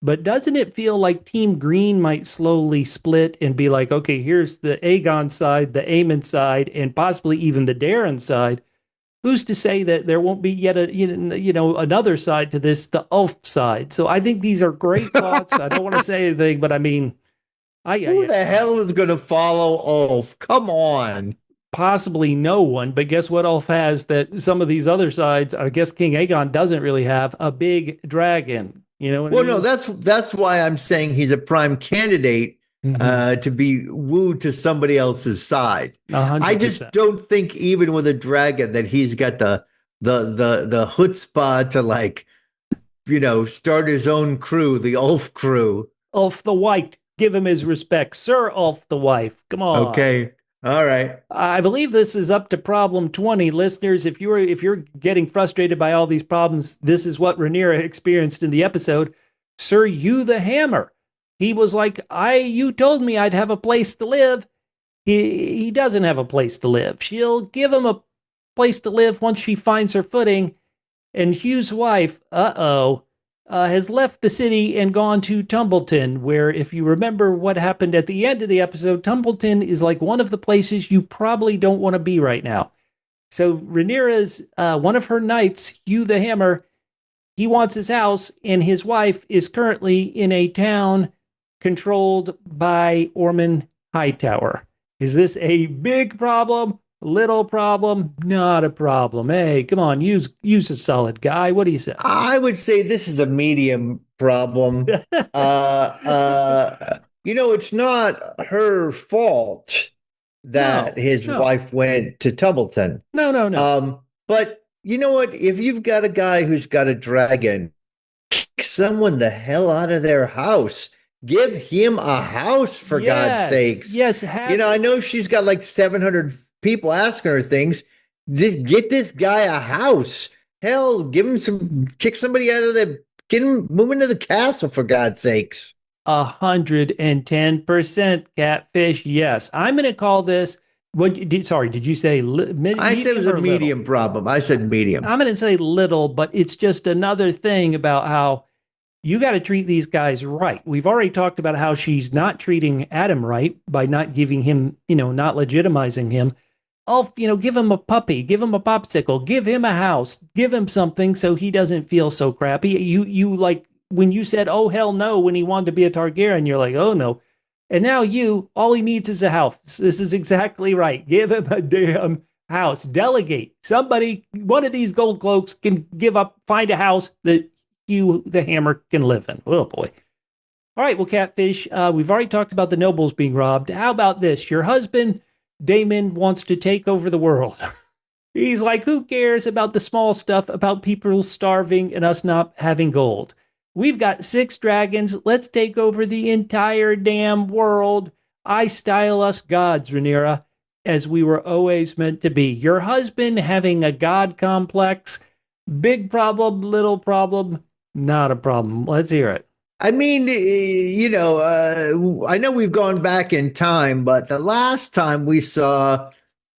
But doesn't it feel like Team Green might slowly split and be like, okay, here's the Aegon side, the Aemon side, and possibly even the Darren side? Who's to say that there won't be yet another side to this, the Ulf side? So I think these are great thoughts. I don't want to say anything, but I mean, who the hell is going to follow Ulf? Come on. Possibly no one, but guess what Ulf has that some of these other sides, I guess King Aegon doesn't really have? A big dragon. You know what I mean? No, that's why I'm saying he's a prime candidate to be wooed to somebody else's side. 100%. I just don't think even with a dragon that he's got the chutzpah to start his own crew, the Ulf crew. Ulf the White, give him his respect. Sir Ulf the Wife. Come on. Okay. All right. I believe this is up to problem 20. Listeners, if you're getting frustrated by all these problems, this is what Rhaenyra experienced in the episode. Sir Hugh the Hammer. He was like, you told me I'd have a place to live. He doesn't have a place to live. She'll give him a place to live once she finds her footing. And Hugh's wife, has left the city and gone to Tumbleton, where, if you remember what happened at the end of the episode, Tumbleton is like one of the places you probably don't want to be right now. So Rhaenyra's, one of her knights, Hugh the Hammer, he wants his house, and his wife is currently in a town controlled by Ormond Hightower. Is this a big problem? Little problem? Not a problem. Hey, come on, use a solid guy. What do you say? I would say this is a medium problem. It's not her fault that his wife went to Tumbleton. No. But you know what? If you've got a guy who's got a dragon, kick someone the hell out of their house. Give him a house, for God's sakes. Yes. I know she's got like 700 people asking her things. Just get this guy a house. Hell, kick somebody out of move into the castle, for God's sakes. 110% Catfish. Yes. I'm going to call this, did you say medium? I said it was a medium little? problem. I said medium. I'm going to say little, but it's just another thing about how you got to treat these guys right. We've already talked about how she's not treating Adam right by not giving him, not legitimizing him. Ulf, give him a puppy, give him a popsicle, give him a house, give him something so he doesn't feel so crappy. You like when you said, oh, hell no, when he wanted to be a Targaryen, you're like, oh no. And now all he needs is a house. This is exactly right. Give him a damn house. Delegate. Somebody, one of these gold cloaks can find a house that Hugh the Hammer can live in. Oh boy. All right, well, Catfish, we've already talked about the nobles being robbed. How about this? Your husband, Daemon, wants to take over the world. He's like, who cares about the small stuff, about people starving and us not having gold? We've got 6 dragons. Let's take over the entire damn world. I style us gods, Rhaenyra, as we were always meant to be. Your husband having a god complex. Big problem, little problem, not a problem. Let's hear it. I mean, I know we've gone back in time, but the last time we saw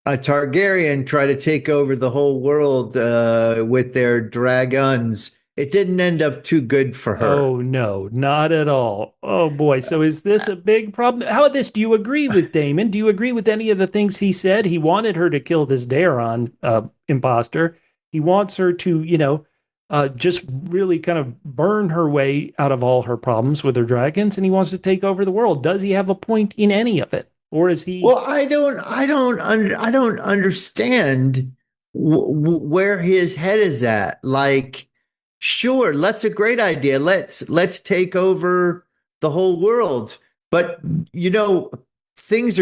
a Targaryen try to take over the whole world with their dragons, it didn't end up too good for her. Oh, no, not at all. Oh, boy. So is this a big problem? How about this? Do you agree with Daemon? Do you agree with any of the things he said? He wanted her to kill this Daeron imposter. He wants her to, just really kind of burn her way out of all her problems with her dragons, and he wants to take over the world. Does he have a point in any of it, or is he? Well, I don't understand where his head is at. Like, sure, that's a great idea. Let's take over the whole world, but things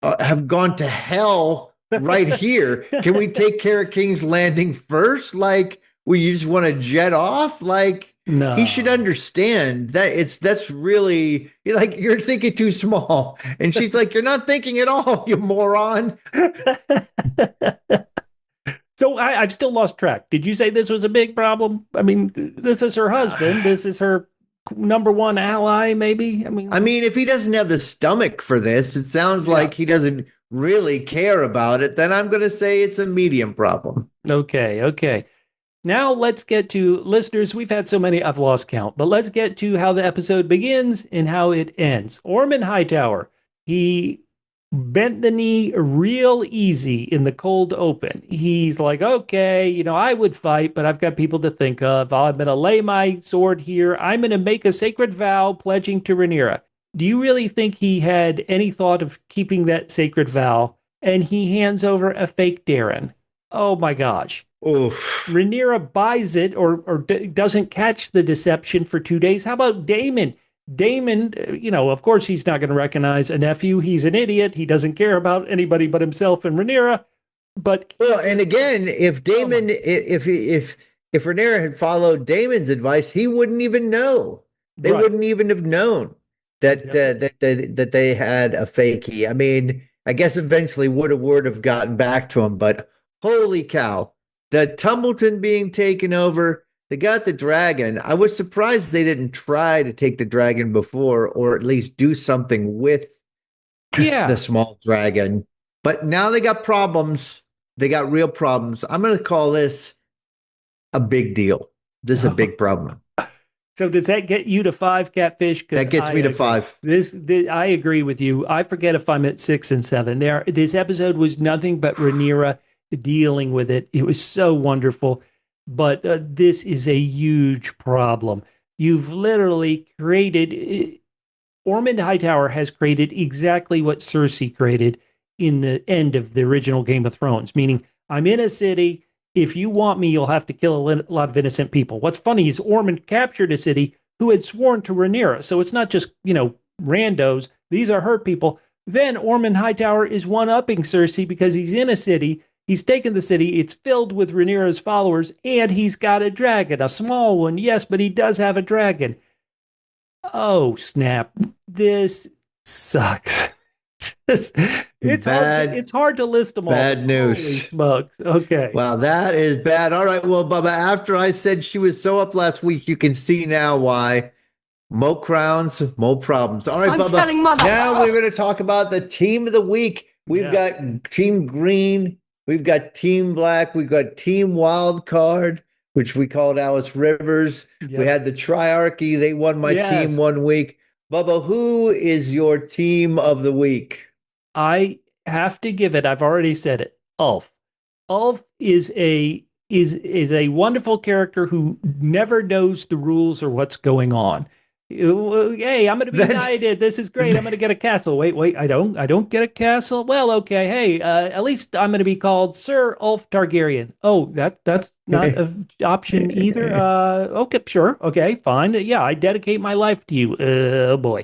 have gone to hell right here. Can we take care of King's Landing first? Like, you just want to jet off? Like, no. He should understand that that's really, like, you're thinking too small. And she's like, you're not thinking at all, you moron. So I've still lost track. Did you say this was a big problem? I mean, this is her husband. This is her number one ally, maybe? I mean, if he doesn't have the stomach for this, it sounds like he doesn't really care about it. Then I'm going to say it's a medium problem. Okay. Now let's get to, listeners, we've had so many, I've lost count, but let's get to how the episode begins and how it ends. Ormond Hightower, he bent the knee real easy in the cold open. He's like, okay, I would fight, but I've got people to think of. I'm going to lay my sword here. I'm going to make a sacred vow pledging to Rhaenyra. Do you really think he had any thought of keeping that sacred vow? And he hands over a fake Darren. Oh my gosh. Oof. Rhaenyra buys it or doesn't catch the deception for 2 days. How about Daemon? Daemon, of course he's not going to recognize a nephew. He's an idiot. He doesn't care about anybody but himself and Rhaenyra. But and again, if Daemon, if Rhaenyra had followed Daemon's advice, he wouldn't even know. They wouldn't even have known that that they had a fakie. I mean, I guess eventually word have gotten back to him, but holy cow. The Tumbleton being taken over, they got the dragon. I was surprised they didn't try to take the dragon before, or at least do something with the small dragon. But now they got problems. They got real problems. I'm going to call this a big deal. This is a big problem. So does that get you to 5, Catfish? That gets me to 5. This I agree with you. I forget if I'm at 6 and 7. This episode was nothing but Rhaenyra dealing with it. It was so wonderful, but this is a huge problem. You've literally created, Ormond Hightower has created exactly what Cersei created in the end of the original Game of Thrones, meaning I'm in a city. If you want me, you'll have to kill a lot of innocent people. What's funny is Ormond captured a city who had sworn to Rhaenyra. So it's not just, randos. These are her people. Then Ormond Hightower is one-upping Cersei because he's in a city. He's taken the city. It's filled with Rhaenyra's followers, and he's got a dragon, a small one, yes, but he does have a dragon. Oh, snap. This sucks. It's hard to list them all. Bad news. Holy smokes. Okay. Wow, that is bad. All right, well, Bubba, after I said she was so up last week, you can see now why. Mo crowns, mo problems. All right, Bubba. Now we're going to talk about the team of the week. We've got Team Green. We've got Team Black. We've got Team Wild Card, which we called Alys Rivers. Yep. We had the Triarchy. They won my team 1 week. Bubba, who is your team of the week? I have to give it, I've already said it, Ulf. Ulf is is a wonderful character who never knows the rules or what's going on. Hey, I'm going to be knighted. This is great. I'm going to get a castle. Wait, I don't get a castle. Well, okay. Hey, at least I'm going to be called Sir Ulf Targaryen. Oh, that's not an option either. Okay, sure. Okay, fine. Yeah, I dedicate my life to you. Oh boy.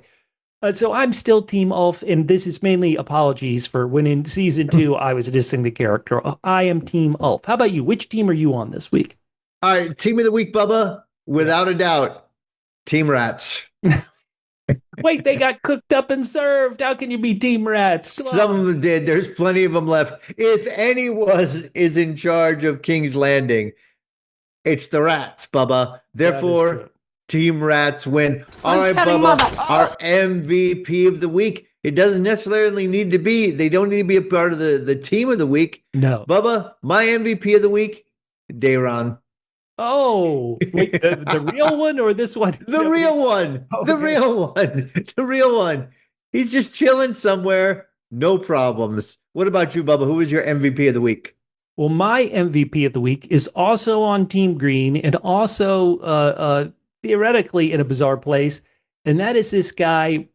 So I'm still Team Ulf, and this is mainly apologies for when in season 2 I was dissing the character. I am Team Ulf. How about you? Which team are you on this week? All right, team of the week, Bubba, without a doubt, Team Rats. Wait, they got cooked up and served. How can you be Team Rats? Some of them did. There's plenty of them left. If anyone is in charge of King's Landing, it's the Rats, Bubba. Therefore, Team Rats win. All right, Bubba, our MVP of the week. It doesn't necessarily need to be, they don't need to be a part of the team of the week. No. Bubba, my MVP of the week, Daeron. Oh, wait, the real one or this one? The real one. Okay. The real one. The real one. He's just chilling somewhere. No problems. What about you, Bubba? Who is your MVP of the week? Well, my MVP of the week is also on Team Green and also theoretically in a bizarre place. And that is this guy,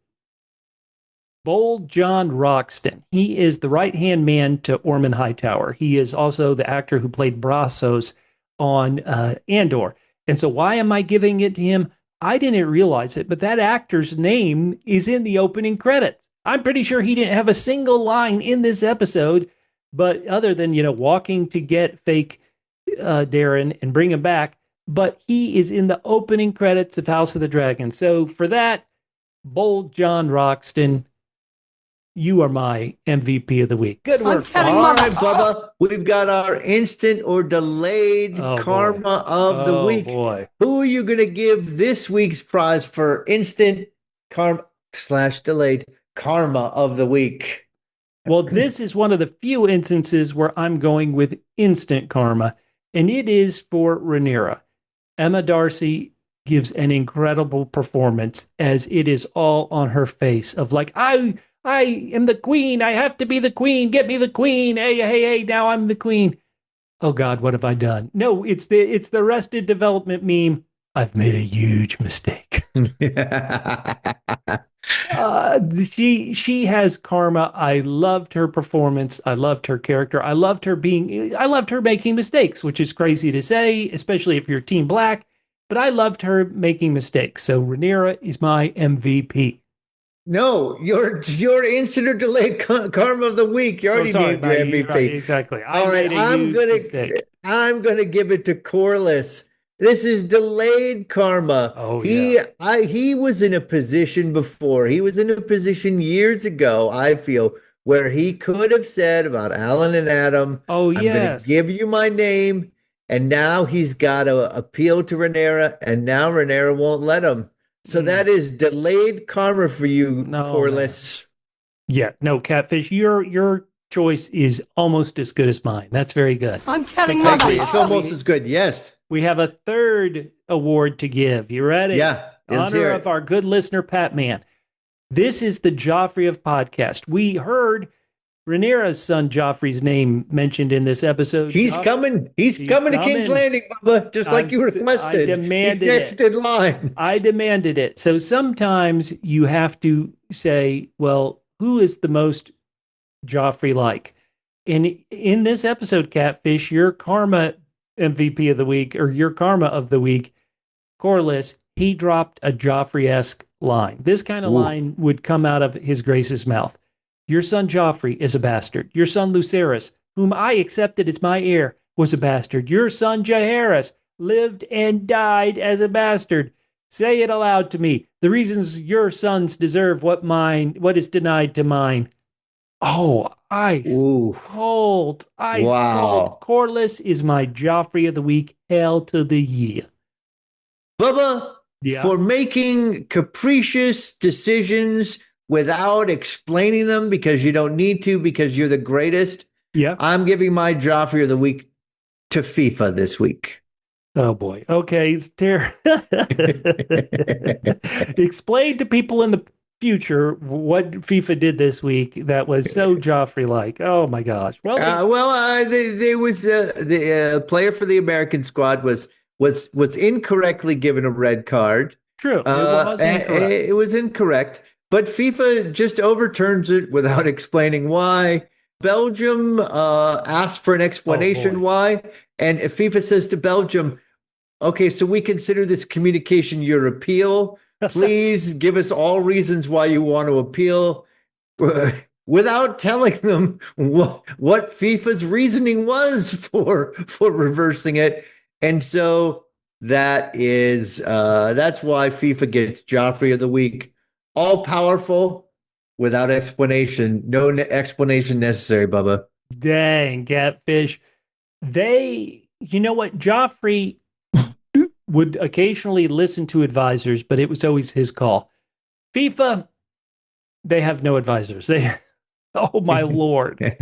Bold John Roxton. He is the right-hand man to Ormond Hightower. He is also the actor who played Brasos on Andor. And so why am I giving it to him? I didn't realize it, but that actor's name is in the opening credits. I'm pretty sure he didn't have a single line in this episode, but other than, walking to get fake Darren and bring him back, but he is in the opening credits of House of the Dragon. So for that, Bold John Roxton, you are my MVP of the week. Good work. All right, Bubba. We've got our instant or delayed karma of the week. Boy. Who are you going to give this week's prize for instant karma / delayed karma of the week? Well, this is one of the few instances where I'm going with instant karma, and it is for Rhaenyra. Emma Darcy gives an incredible performance as it is all on her face of like, I am the queen. I have to be the queen. Get me the queen. Hey, now I'm the queen. Oh God, what have I done? No, it's the Arrested Development meme. I've made a huge mistake. She has karma. I loved her performance. I loved her character. I loved her making mistakes, which is crazy to say, especially if you're Team Black, but I loved her making mistakes. So Rhaenyra is my MVP. No, your instant or delayed karma of the week. You already named your MVP. Right, exactly. All right, I'm gonna give it to Corlys. This is delayed karma. Oh, he was in a position before. He was in a position years ago, I feel, where he could have said about Alan and Adam, I'm going to give you my name. And now he's got to appeal to Rhaenyra, and now Rhaenyra won't let him. So that is delayed karma for you, Corlys. Yeah, no, Catfish, your choice is almost as good as mine. That's very good. I'm telling Mother. It's almost as good, yes. We have a third award to give. You ready? Yeah. Honor of our good listener, Pat Man. This is the Joffrey of Podcast. We heard Rhaenyra's son Joffrey's name mentioned in this episode. He's coming. He's coming to King's Landing, Bubba, just like you requested. I demanded He's next in line. I demanded it. So sometimes you have to say, well, who is the most Joffrey like? And in this episode, Catfish, your karma MVP of the week, or your karma of the week, Corlys, he dropped a Joffrey-esque line. This kind of line would come out of his Grace's mouth. Your son Joffrey is a bastard. Your son Lucerys, whom I accepted as my heir, was a bastard. Your son Jaehaerys lived and died as a bastard. Say it aloud to me. The reasons your sons deserve what is denied to mine. Oh, ice cold. Ice cold. Corlys is my Joffrey of the week. Hail to the year. Bubba, for making capricious decisions without explaining them because you don't need to, because you're the greatest. Yeah. I'm giving my Joffrey of the week to FIFA this week. Oh boy. Okay. Explain to people in the future what FIFA did this week that was so Joffrey-like. Oh my gosh! Well, there was the player for the American squad was incorrectly given a red card. true, it was incorrect. It was incorrect, but FIFA just overturns it without explaining why. Belgium asked for an explanation why, and FIFA says to Belgium, "Okay, so we consider this communication your appeal. Please give us all reasons why you want to appeal," without telling them what FIFA's reasoning was for reversing it. And so that's why FIFA gets Joffrey of the Week. All powerful, without explanation. No explanation necessary, Bubba. Dang, Catfish. You know what? Joffrey would occasionally listen to advisors, but it was always his call. FIFA, they have no advisors. Oh my Lord.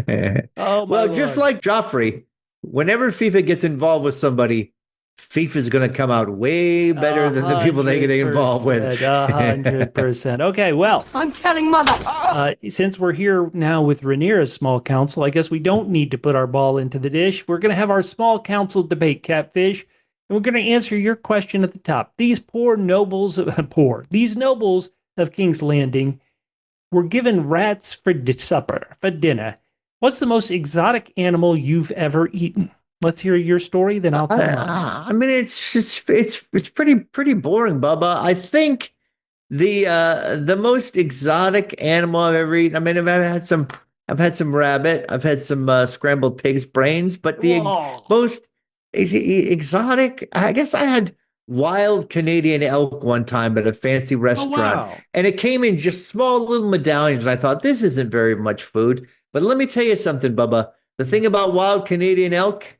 Oh my Lord. Just like Joffrey, whenever FIFA gets involved with somebody, FIFA's going to come out way better than the people they get involved with. 100%. Okay, well. I'm telling Mother. Since we're here now with Rhaenyra's small council, I guess we don't need to put our ball into the dish. We're going to have our small council debate, Catfish, and we're going to answer your question at the top. These nobles of King's Landing were given rats for supper, for dinner. What's the most exotic animal you've ever eaten? Let's hear your story, then I'll tell mine. I mean, it's pretty boring, Bubba. I think the most exotic animal I've ever eaten. I mean, I've had some rabbit, I've had some scrambled pig's brains, but the most exotic, I guess I had wild Canadian elk one time at a fancy restaurant, and it came in just small little medallions, and I thought, this isn't very much food. But let me tell you something, Bubba. The thing about wild Canadian elk,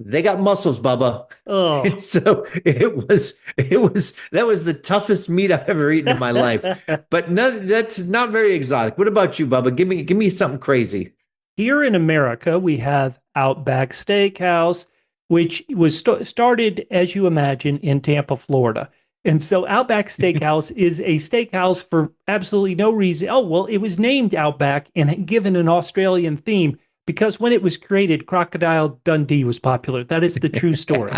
they got muscles, Bubba. Oh. So that was the toughest meat I've ever eaten in my life. But that's not very exotic. What about you, Bubba? Give me something crazy. Here in America, we have Outback Steakhouse, which was started, as you imagine, in Tampa, Florida. And so Outback Steakhouse is a steakhouse for absolutely no reason. Oh, well, it was named Outback and given an Australian theme because when it was created, Crocodile Dundee was popular. That is the true story.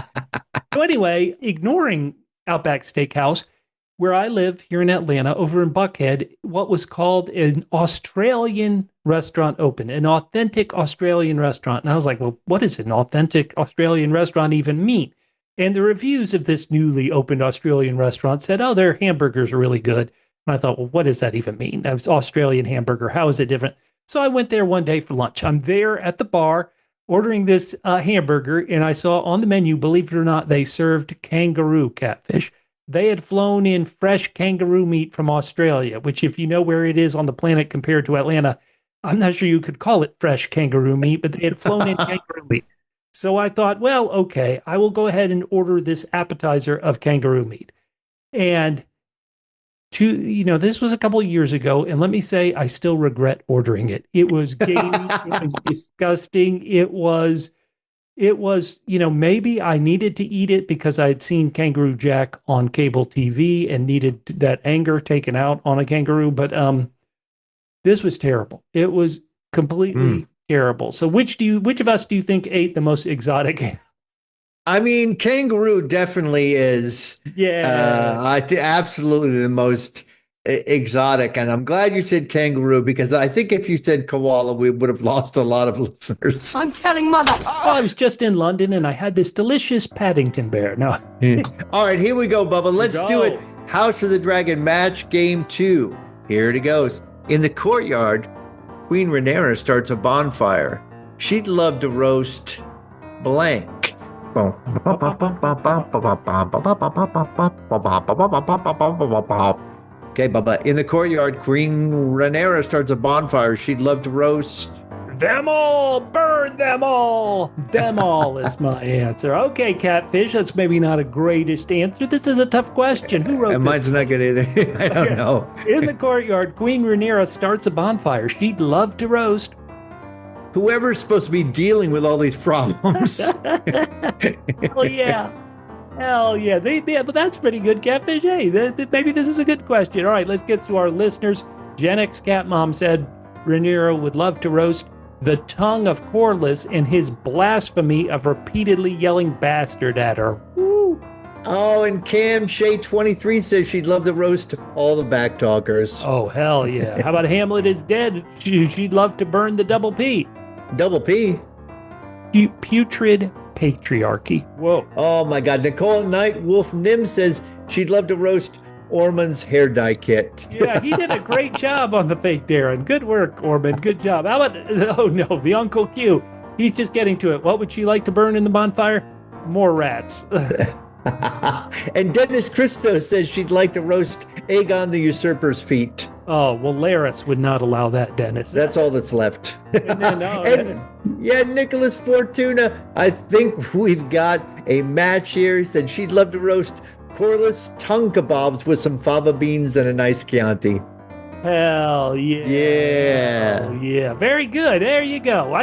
So anyway, ignoring Outback Steakhouse, where I live here in Atlanta, over in Buckhead, what was called an Australian restaurant opened, an authentic Australian restaurant. And I was like, well, what does an authentic Australian restaurant even mean? And the reviews of this newly opened Australian restaurant said, oh, their hamburgers are really good. And I thought, well, what does that even mean? That was Australian hamburger. How is it different? So I went there one day for lunch. I'm there at the bar ordering this hamburger, and I saw on the menu, believe it or not, they served kangaroo catfish. They had flown in fresh kangaroo meat from Australia, which if you know where it is on the planet compared to Atlanta, I'm not sure you could call it fresh kangaroo meat, but they had flown in kangaroo meat. So I thought, well, okay, I will go ahead and order this appetizer of kangaroo meat. And this was a couple of years ago, and let me say, I still regret ordering it. It was gamey, it was disgusting. It was, maybe I needed to eat it because I had seen Kangaroo Jack on cable TV and needed that anger taken out on a kangaroo. But this was terrible. It was completely terrible. So which of us do you think ate the most exotic? I mean, kangaroo definitely is. Yeah. I think absolutely the most exotic. And I'm glad you said kangaroo because I think if you said koala, we would have lost a lot of listeners. I'm telling Mother. Well, I was just in London and I had this delicious Paddington bear. No. All right, here we go, Bubba. Let's do it. House of the Dragon match game 2. Here it goes. In the courtyard, Queen Rhaenyra starts a bonfire. She'd love to roast blank. Okay, Bubba. In the courtyard, Queen Rhaenyra starts a bonfire. She'd love to roast them all. Burn them all. Them all is my answer. Okay, Catfish. That's maybe not a greatest answer. This is a tough question. Who wrote this? Mine's not good either. I don't know. In the courtyard, Queen Rhaenyra starts a bonfire. She'd love to roast whoever's supposed to be dealing with all these problems. Oh, yeah. Hell yeah. But that's pretty good, Catfish. Hey, maybe this is a good question. All right, let's get to our listeners. Gen X Cat Mom said Rhaenyra would love to roast the tongue of Corlys and his blasphemy of repeatedly yelling bastard at her. Woo. Oh, and Cam Shay 23 says she'd love to roast all the backtalkers. Oh, hell yeah. How about Hamlet is dead? She'd love to burn the double P. Double P? Putrid patriarchy. Whoa. Oh my God. Nicole Knight Wolf Nim says she'd love to roast Ormond's hair dye kit. Yeah, he did a great job on the fake Darren. Good work, Ormond. Good job. How about, oh no, the Uncle Q. He's just getting to it. What would she like to burn in the bonfire? More rats. And Dennis Christo says she'd like to roast Aegon the Usurper's feet. Oh, well, Laris would not allow that, Dennis. That's all that's left. And then, yeah, Nicholas Fortuna, I think we've got a match here. He said she'd love to roast Corlys tongue kebabs with some fava beans and a nice Chianti. Hell yeah. Yeah. Oh, yeah. Very good. There you go.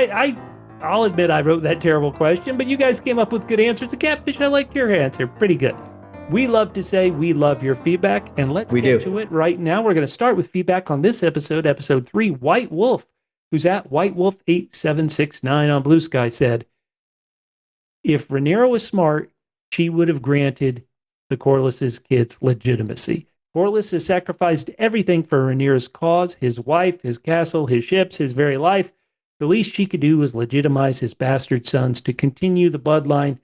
I'll admit I wrote that terrible question, but you guys came up with good answers. The Catfish, I liked your answer. Pretty good. We love to say we love your feedback, and let's get to it right now. We're going to start with feedback on this episode, episode 3. White Wolf, who's at WhiteWolf8769 on Blue Sky, said, if Rhaenyra was smart, she would have granted the Corlys' kids legitimacy. Corlys has sacrificed everything for Rhaenyra's cause, his wife, his castle, his ships, his very life. The least she could do was legitimize his bastard sons to continue the bloodline.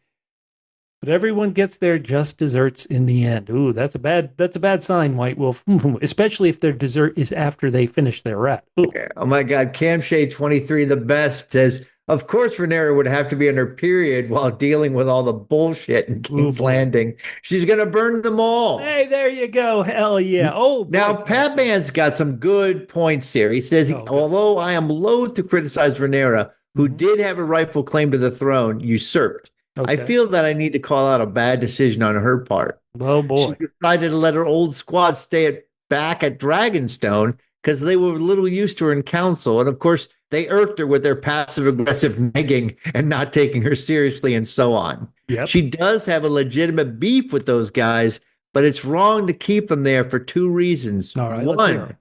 But everyone gets their just desserts in the end. Ooh, that's a bad sign, White Wolf. Especially if their dessert is after they finish their rat. Ooh. Oh my God, Camshay 23 the best says, of course Rhaenyra would have to be on her period while dealing with all the bullshit in King's Landing. She's gonna burn them all. Hey, there you go. Hell yeah. Oh boy. Now Pat Man's got some good points here. He says, although I am loath to criticize Rhaenyra, who did have a rightful claim to the throne, usurped. Okay. I feel that I need to call out a bad decision on her part. Oh boy. She decided to let her old squad stay back at Dragonstone because they were a little used to her in council. And of course, they irked her with their passive-aggressive negging and not taking her seriously and so on. Yep. She does have a legitimate beef with those guys, but it's wrong to keep them there for two reasons. All right, one,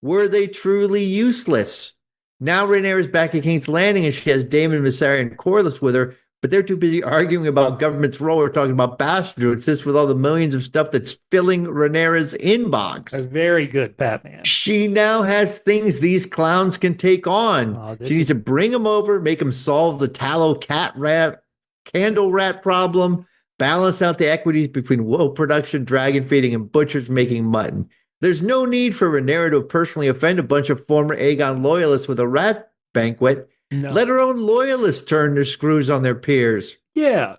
were they truly useless? Now Rhaenyra's back at King's Landing and she has Daemon, Viserion, and Corlys with her, but they're too busy arguing about government's role or talking about bastards. This with all the millions of stuff that's filling Rhaenyra's inbox. That's very good, Batman. She now has things these clowns can take on. She needs to bring them over, make them solve the tallow candle rat problem, balance out the equities between wool production, dragon feeding, and butchers making mutton. There's no need for Rhaenyra to personally offend a bunch of former Aegon loyalists with a rat banquet. No. Let her own loyalists turn their screws on their peers. Yeah.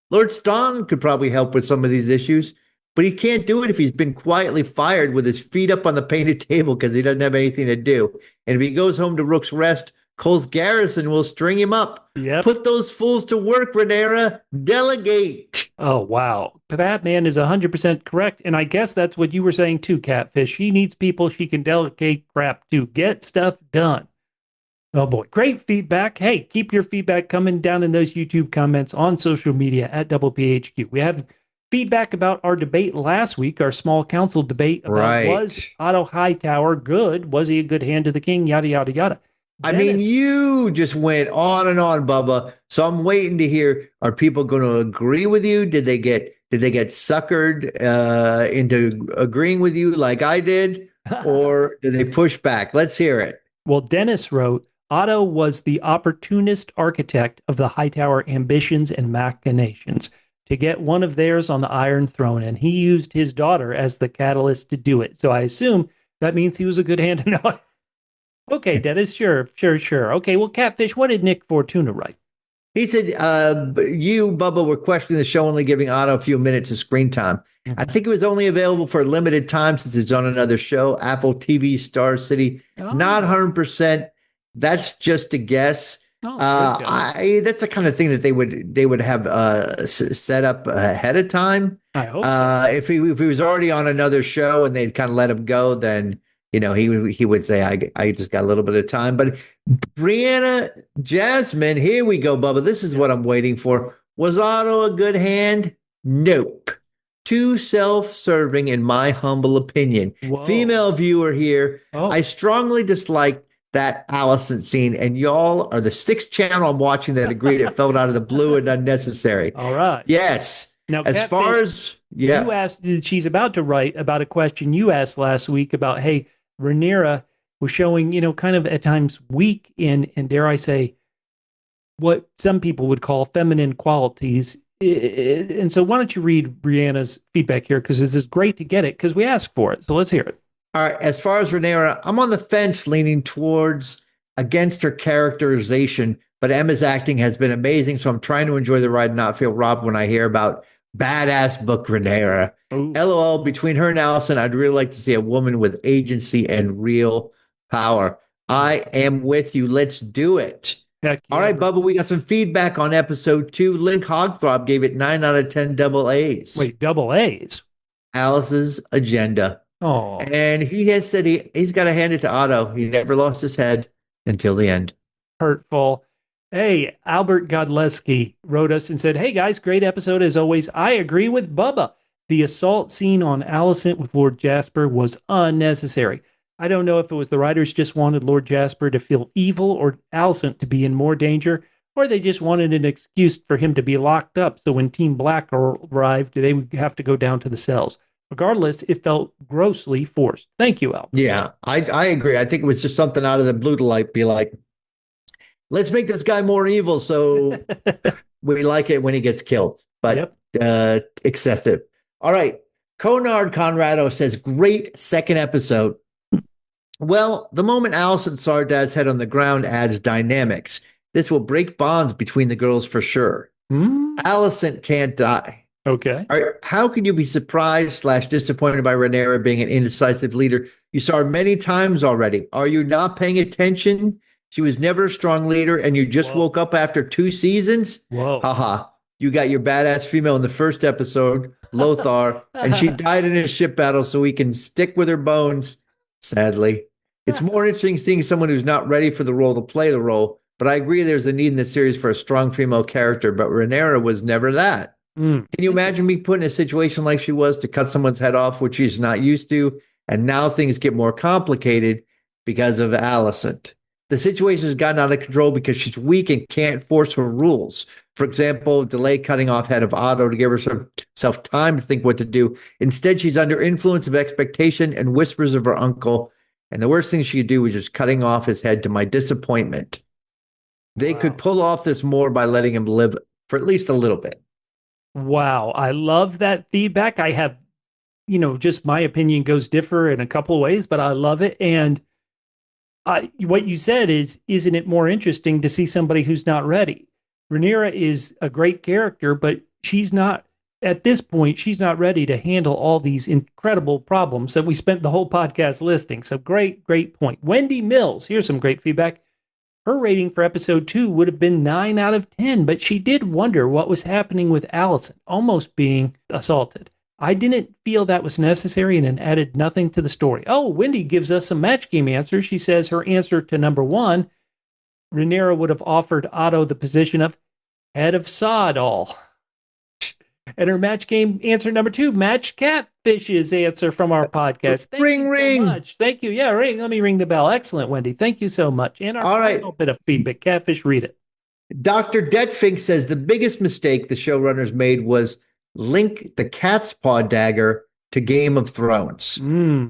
Lord Ston could probably help with some of these issues, but he can't do it if he's been quietly fired with his feet up on the painted table because he doesn't have anything to do. And if he goes home to Rook's Rest, Cole's garrison will string him up. Yep. Put those fools to work, Rhaenyra. Delegate. Oh, wow. Batman is 100% correct. And I guess that's what you were saying too, Catfish. She needs people she can delegate crap to. Get stuff done. Oh boy, great feedback. Hey, keep your feedback coming down in those YouTube comments on social media at PHQ. We have feedback about our debate last week, our small council debate about was Otto Hightower good? Was he a good hand to the king? Yada, yada, yada. I mean, you just went on and on, Bubba. So I'm waiting to hear, are people going to agree with you? Did they get suckered into agreeing with you like I did? Or did they push back? Let's hear it. Well, Dennis wrote, Otto was the opportunist architect of the Hightower ambitions and machinations to get one of theirs on the Iron Throne, and he used his daughter as the catalyst to do it. So I assume that means he was a good hand. No. Okay, Dennis, sure. Okay, well, Catfish, what did Nick Fortuna write? He said, you, Bubba, were questioning the show only giving Otto a few minutes of screen time. Mm-hmm. I think it was only available for a limited time since it's on another show, Apple TV, Star City. Not 100%. That's just a guess. That's the kind of thing that they would have set up ahead of time. I hope so. If he was already on another show and they'd kind of let him go, then he would say I just got a little bit of time. But Brianna Jasmine, here we go, Bubba. This is what I'm waiting for. Was Otto a good hand? Nope. Too self-serving, in my humble opinion. Whoa. Female viewer here. Oh. I strongly dislike that Alicent scene, and y'all are the sixth channel I'm watching that agreed it felt out of the blue and unnecessary. All right. Yes. Now, as far as you asked, she's about to write about a question you asked last week about, hey, Rhaenyra was showing, kind of at times weak and dare I say, what some people would call feminine qualities. And so why don't you read Brianna's feedback here? Because this is great to get it because we asked for it. So let's hear it. All right. As far as Rhaenyra, I'm on the fence leaning towards against her characterization, but Emma's acting has been amazing. So I'm trying to enjoy the ride and not feel robbed when I hear about badass book Rhaenyra. LOL, between her and Alicent, I'd really like to see a woman with agency and real power. I am with you. Let's do it. Heck yeah. All right, Bubba, we got some feedback on episode 2. Link Hogthrob gave it 9 out of 10 double A's. Wait, double A's? Alice's agenda. Oh. And he has said he's got to hand it to Otto. He never lost his head until the end. Hurtful. Hey, Albert Godleski wrote us and said, hey, guys, great episode as always. I agree with Bubba. The assault scene on Alicent with Lord Jasper was unnecessary. I don't know if it was the writers just wanted Lord Jasper to feel evil or Alicent to be in more danger, or they just wanted an excuse for him to be locked up so when Team Black arrived, they would have to go down to the cells. Regardless, it felt grossly forced. Thank you, Al. Yeah, I agree. I think it was just something out of the blue to be like, let's make this guy more evil so we like it when he gets killed. But excessive. All right. Conard Conrado says, great second episode. Well, the moment Alicent saw her dad's head on the ground adds dynamics. This will break bonds between the girls for sure. Alicent can't die. Okay. How can you be surprised / disappointed by Rhaenyra being an indecisive leader? You saw her many times already. Are you not paying attention? She was never a strong leader, and you just woke up after 2 seasons? Whoa. Haha. You got your badass female in the first episode, Lothar, and she died in a ship battle so we can stick with her bones, sadly. It's more interesting seeing someone who's not ready for the role to play the role, but I agree there's a need in the series for a strong female character, but Rhaenyra was never that. Can you imagine being put in a situation like she was to cut someone's head off, which she's not used to, and now things get more complicated because of Alicent? The situation has gotten out of control because she's weak and can't force her rules. For example, delay cutting off head of Otto to give herself time to think what to do. Instead, she's under influence of expectation and whispers of her uncle. And the worst thing she could do was just cutting off his head to my disappointment. They could pull off this more by letting him live for at least a little bit. Wow. I love that feedback. I have, just my opinion goes differ in a couple of ways, but I love it. And what you said is, isn't it more interesting to see somebody who's not ready? Rhaenyra is a great character, but she's not, at this point, she's not ready to handle all these incredible problems that we spent the whole podcast listing. So great point. Wendy Mills, here's some great feedback. Her rating for episode 2 would have been 9 out of 10, but she did wonder what was happening with Alicent, almost being assaulted. I didn't feel that was necessary and it added nothing to the story. Oh, Wendy gives us some match game answers. She says her answer to number 1, Rhaenyra would have offered Otto the position of head of Sodal. And her match game answer number 2 matched Catfish's answer from our podcast. Thank you so much. Thank you. Yeah, ring. Let me ring the bell. Excellent, Wendy. Thank you so much. And our final bit of feedback. Catfish, read it. Dr. Detfink says the biggest mistake the showrunners made was link the cat's paw dagger to Game of Thrones.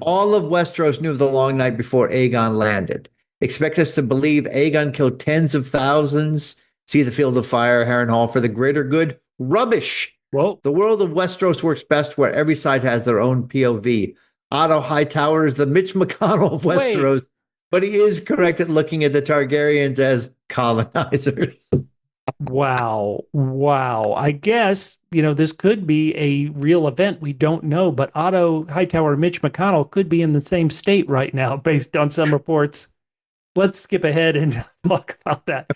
All of Westeros knew of the Long Night before Aegon landed. Expect us to believe Aegon killed tens of thousands, see the field of fire, Harrenhal for the greater good? Rubbish. Whoa. The world of Westeros works best where every side has their own POV. Otto Hightower is the Mitch McConnell of Westeros, but he is correct at looking at the Targaryens as colonizers. Wow. I guess, this could be a real event. We don't know, but Otto Hightower and Mitch McConnell could be in the same state right now, based on some reports. Let's skip ahead and talk about that.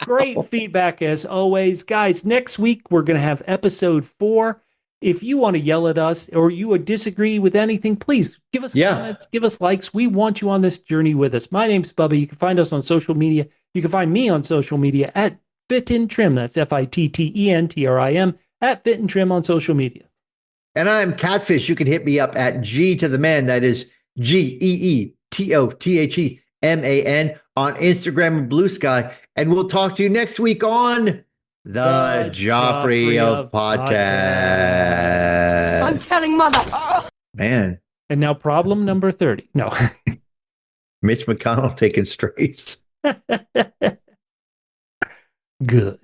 Great feedback as always. Guys, next week we're going to have episode 4. If you want to yell at us or you would disagree with anything, please give us comments, give us likes. We want you on this journey with us. My name's Bubba. You can find us on social media. You can find me on social media at Fit in Trim. That's FITTENTRIM at Fit and Trim on social media. And I'm Catfish. You can hit me up at G to the man. That is GEETOTHEMAN on Instagram and Blue Sky. And we'll talk to you next week on the Joffrey of Podcasts. I'm telling mother. Oh. Man. And now problem number 30. No. Mitch McConnell taking strays. Good.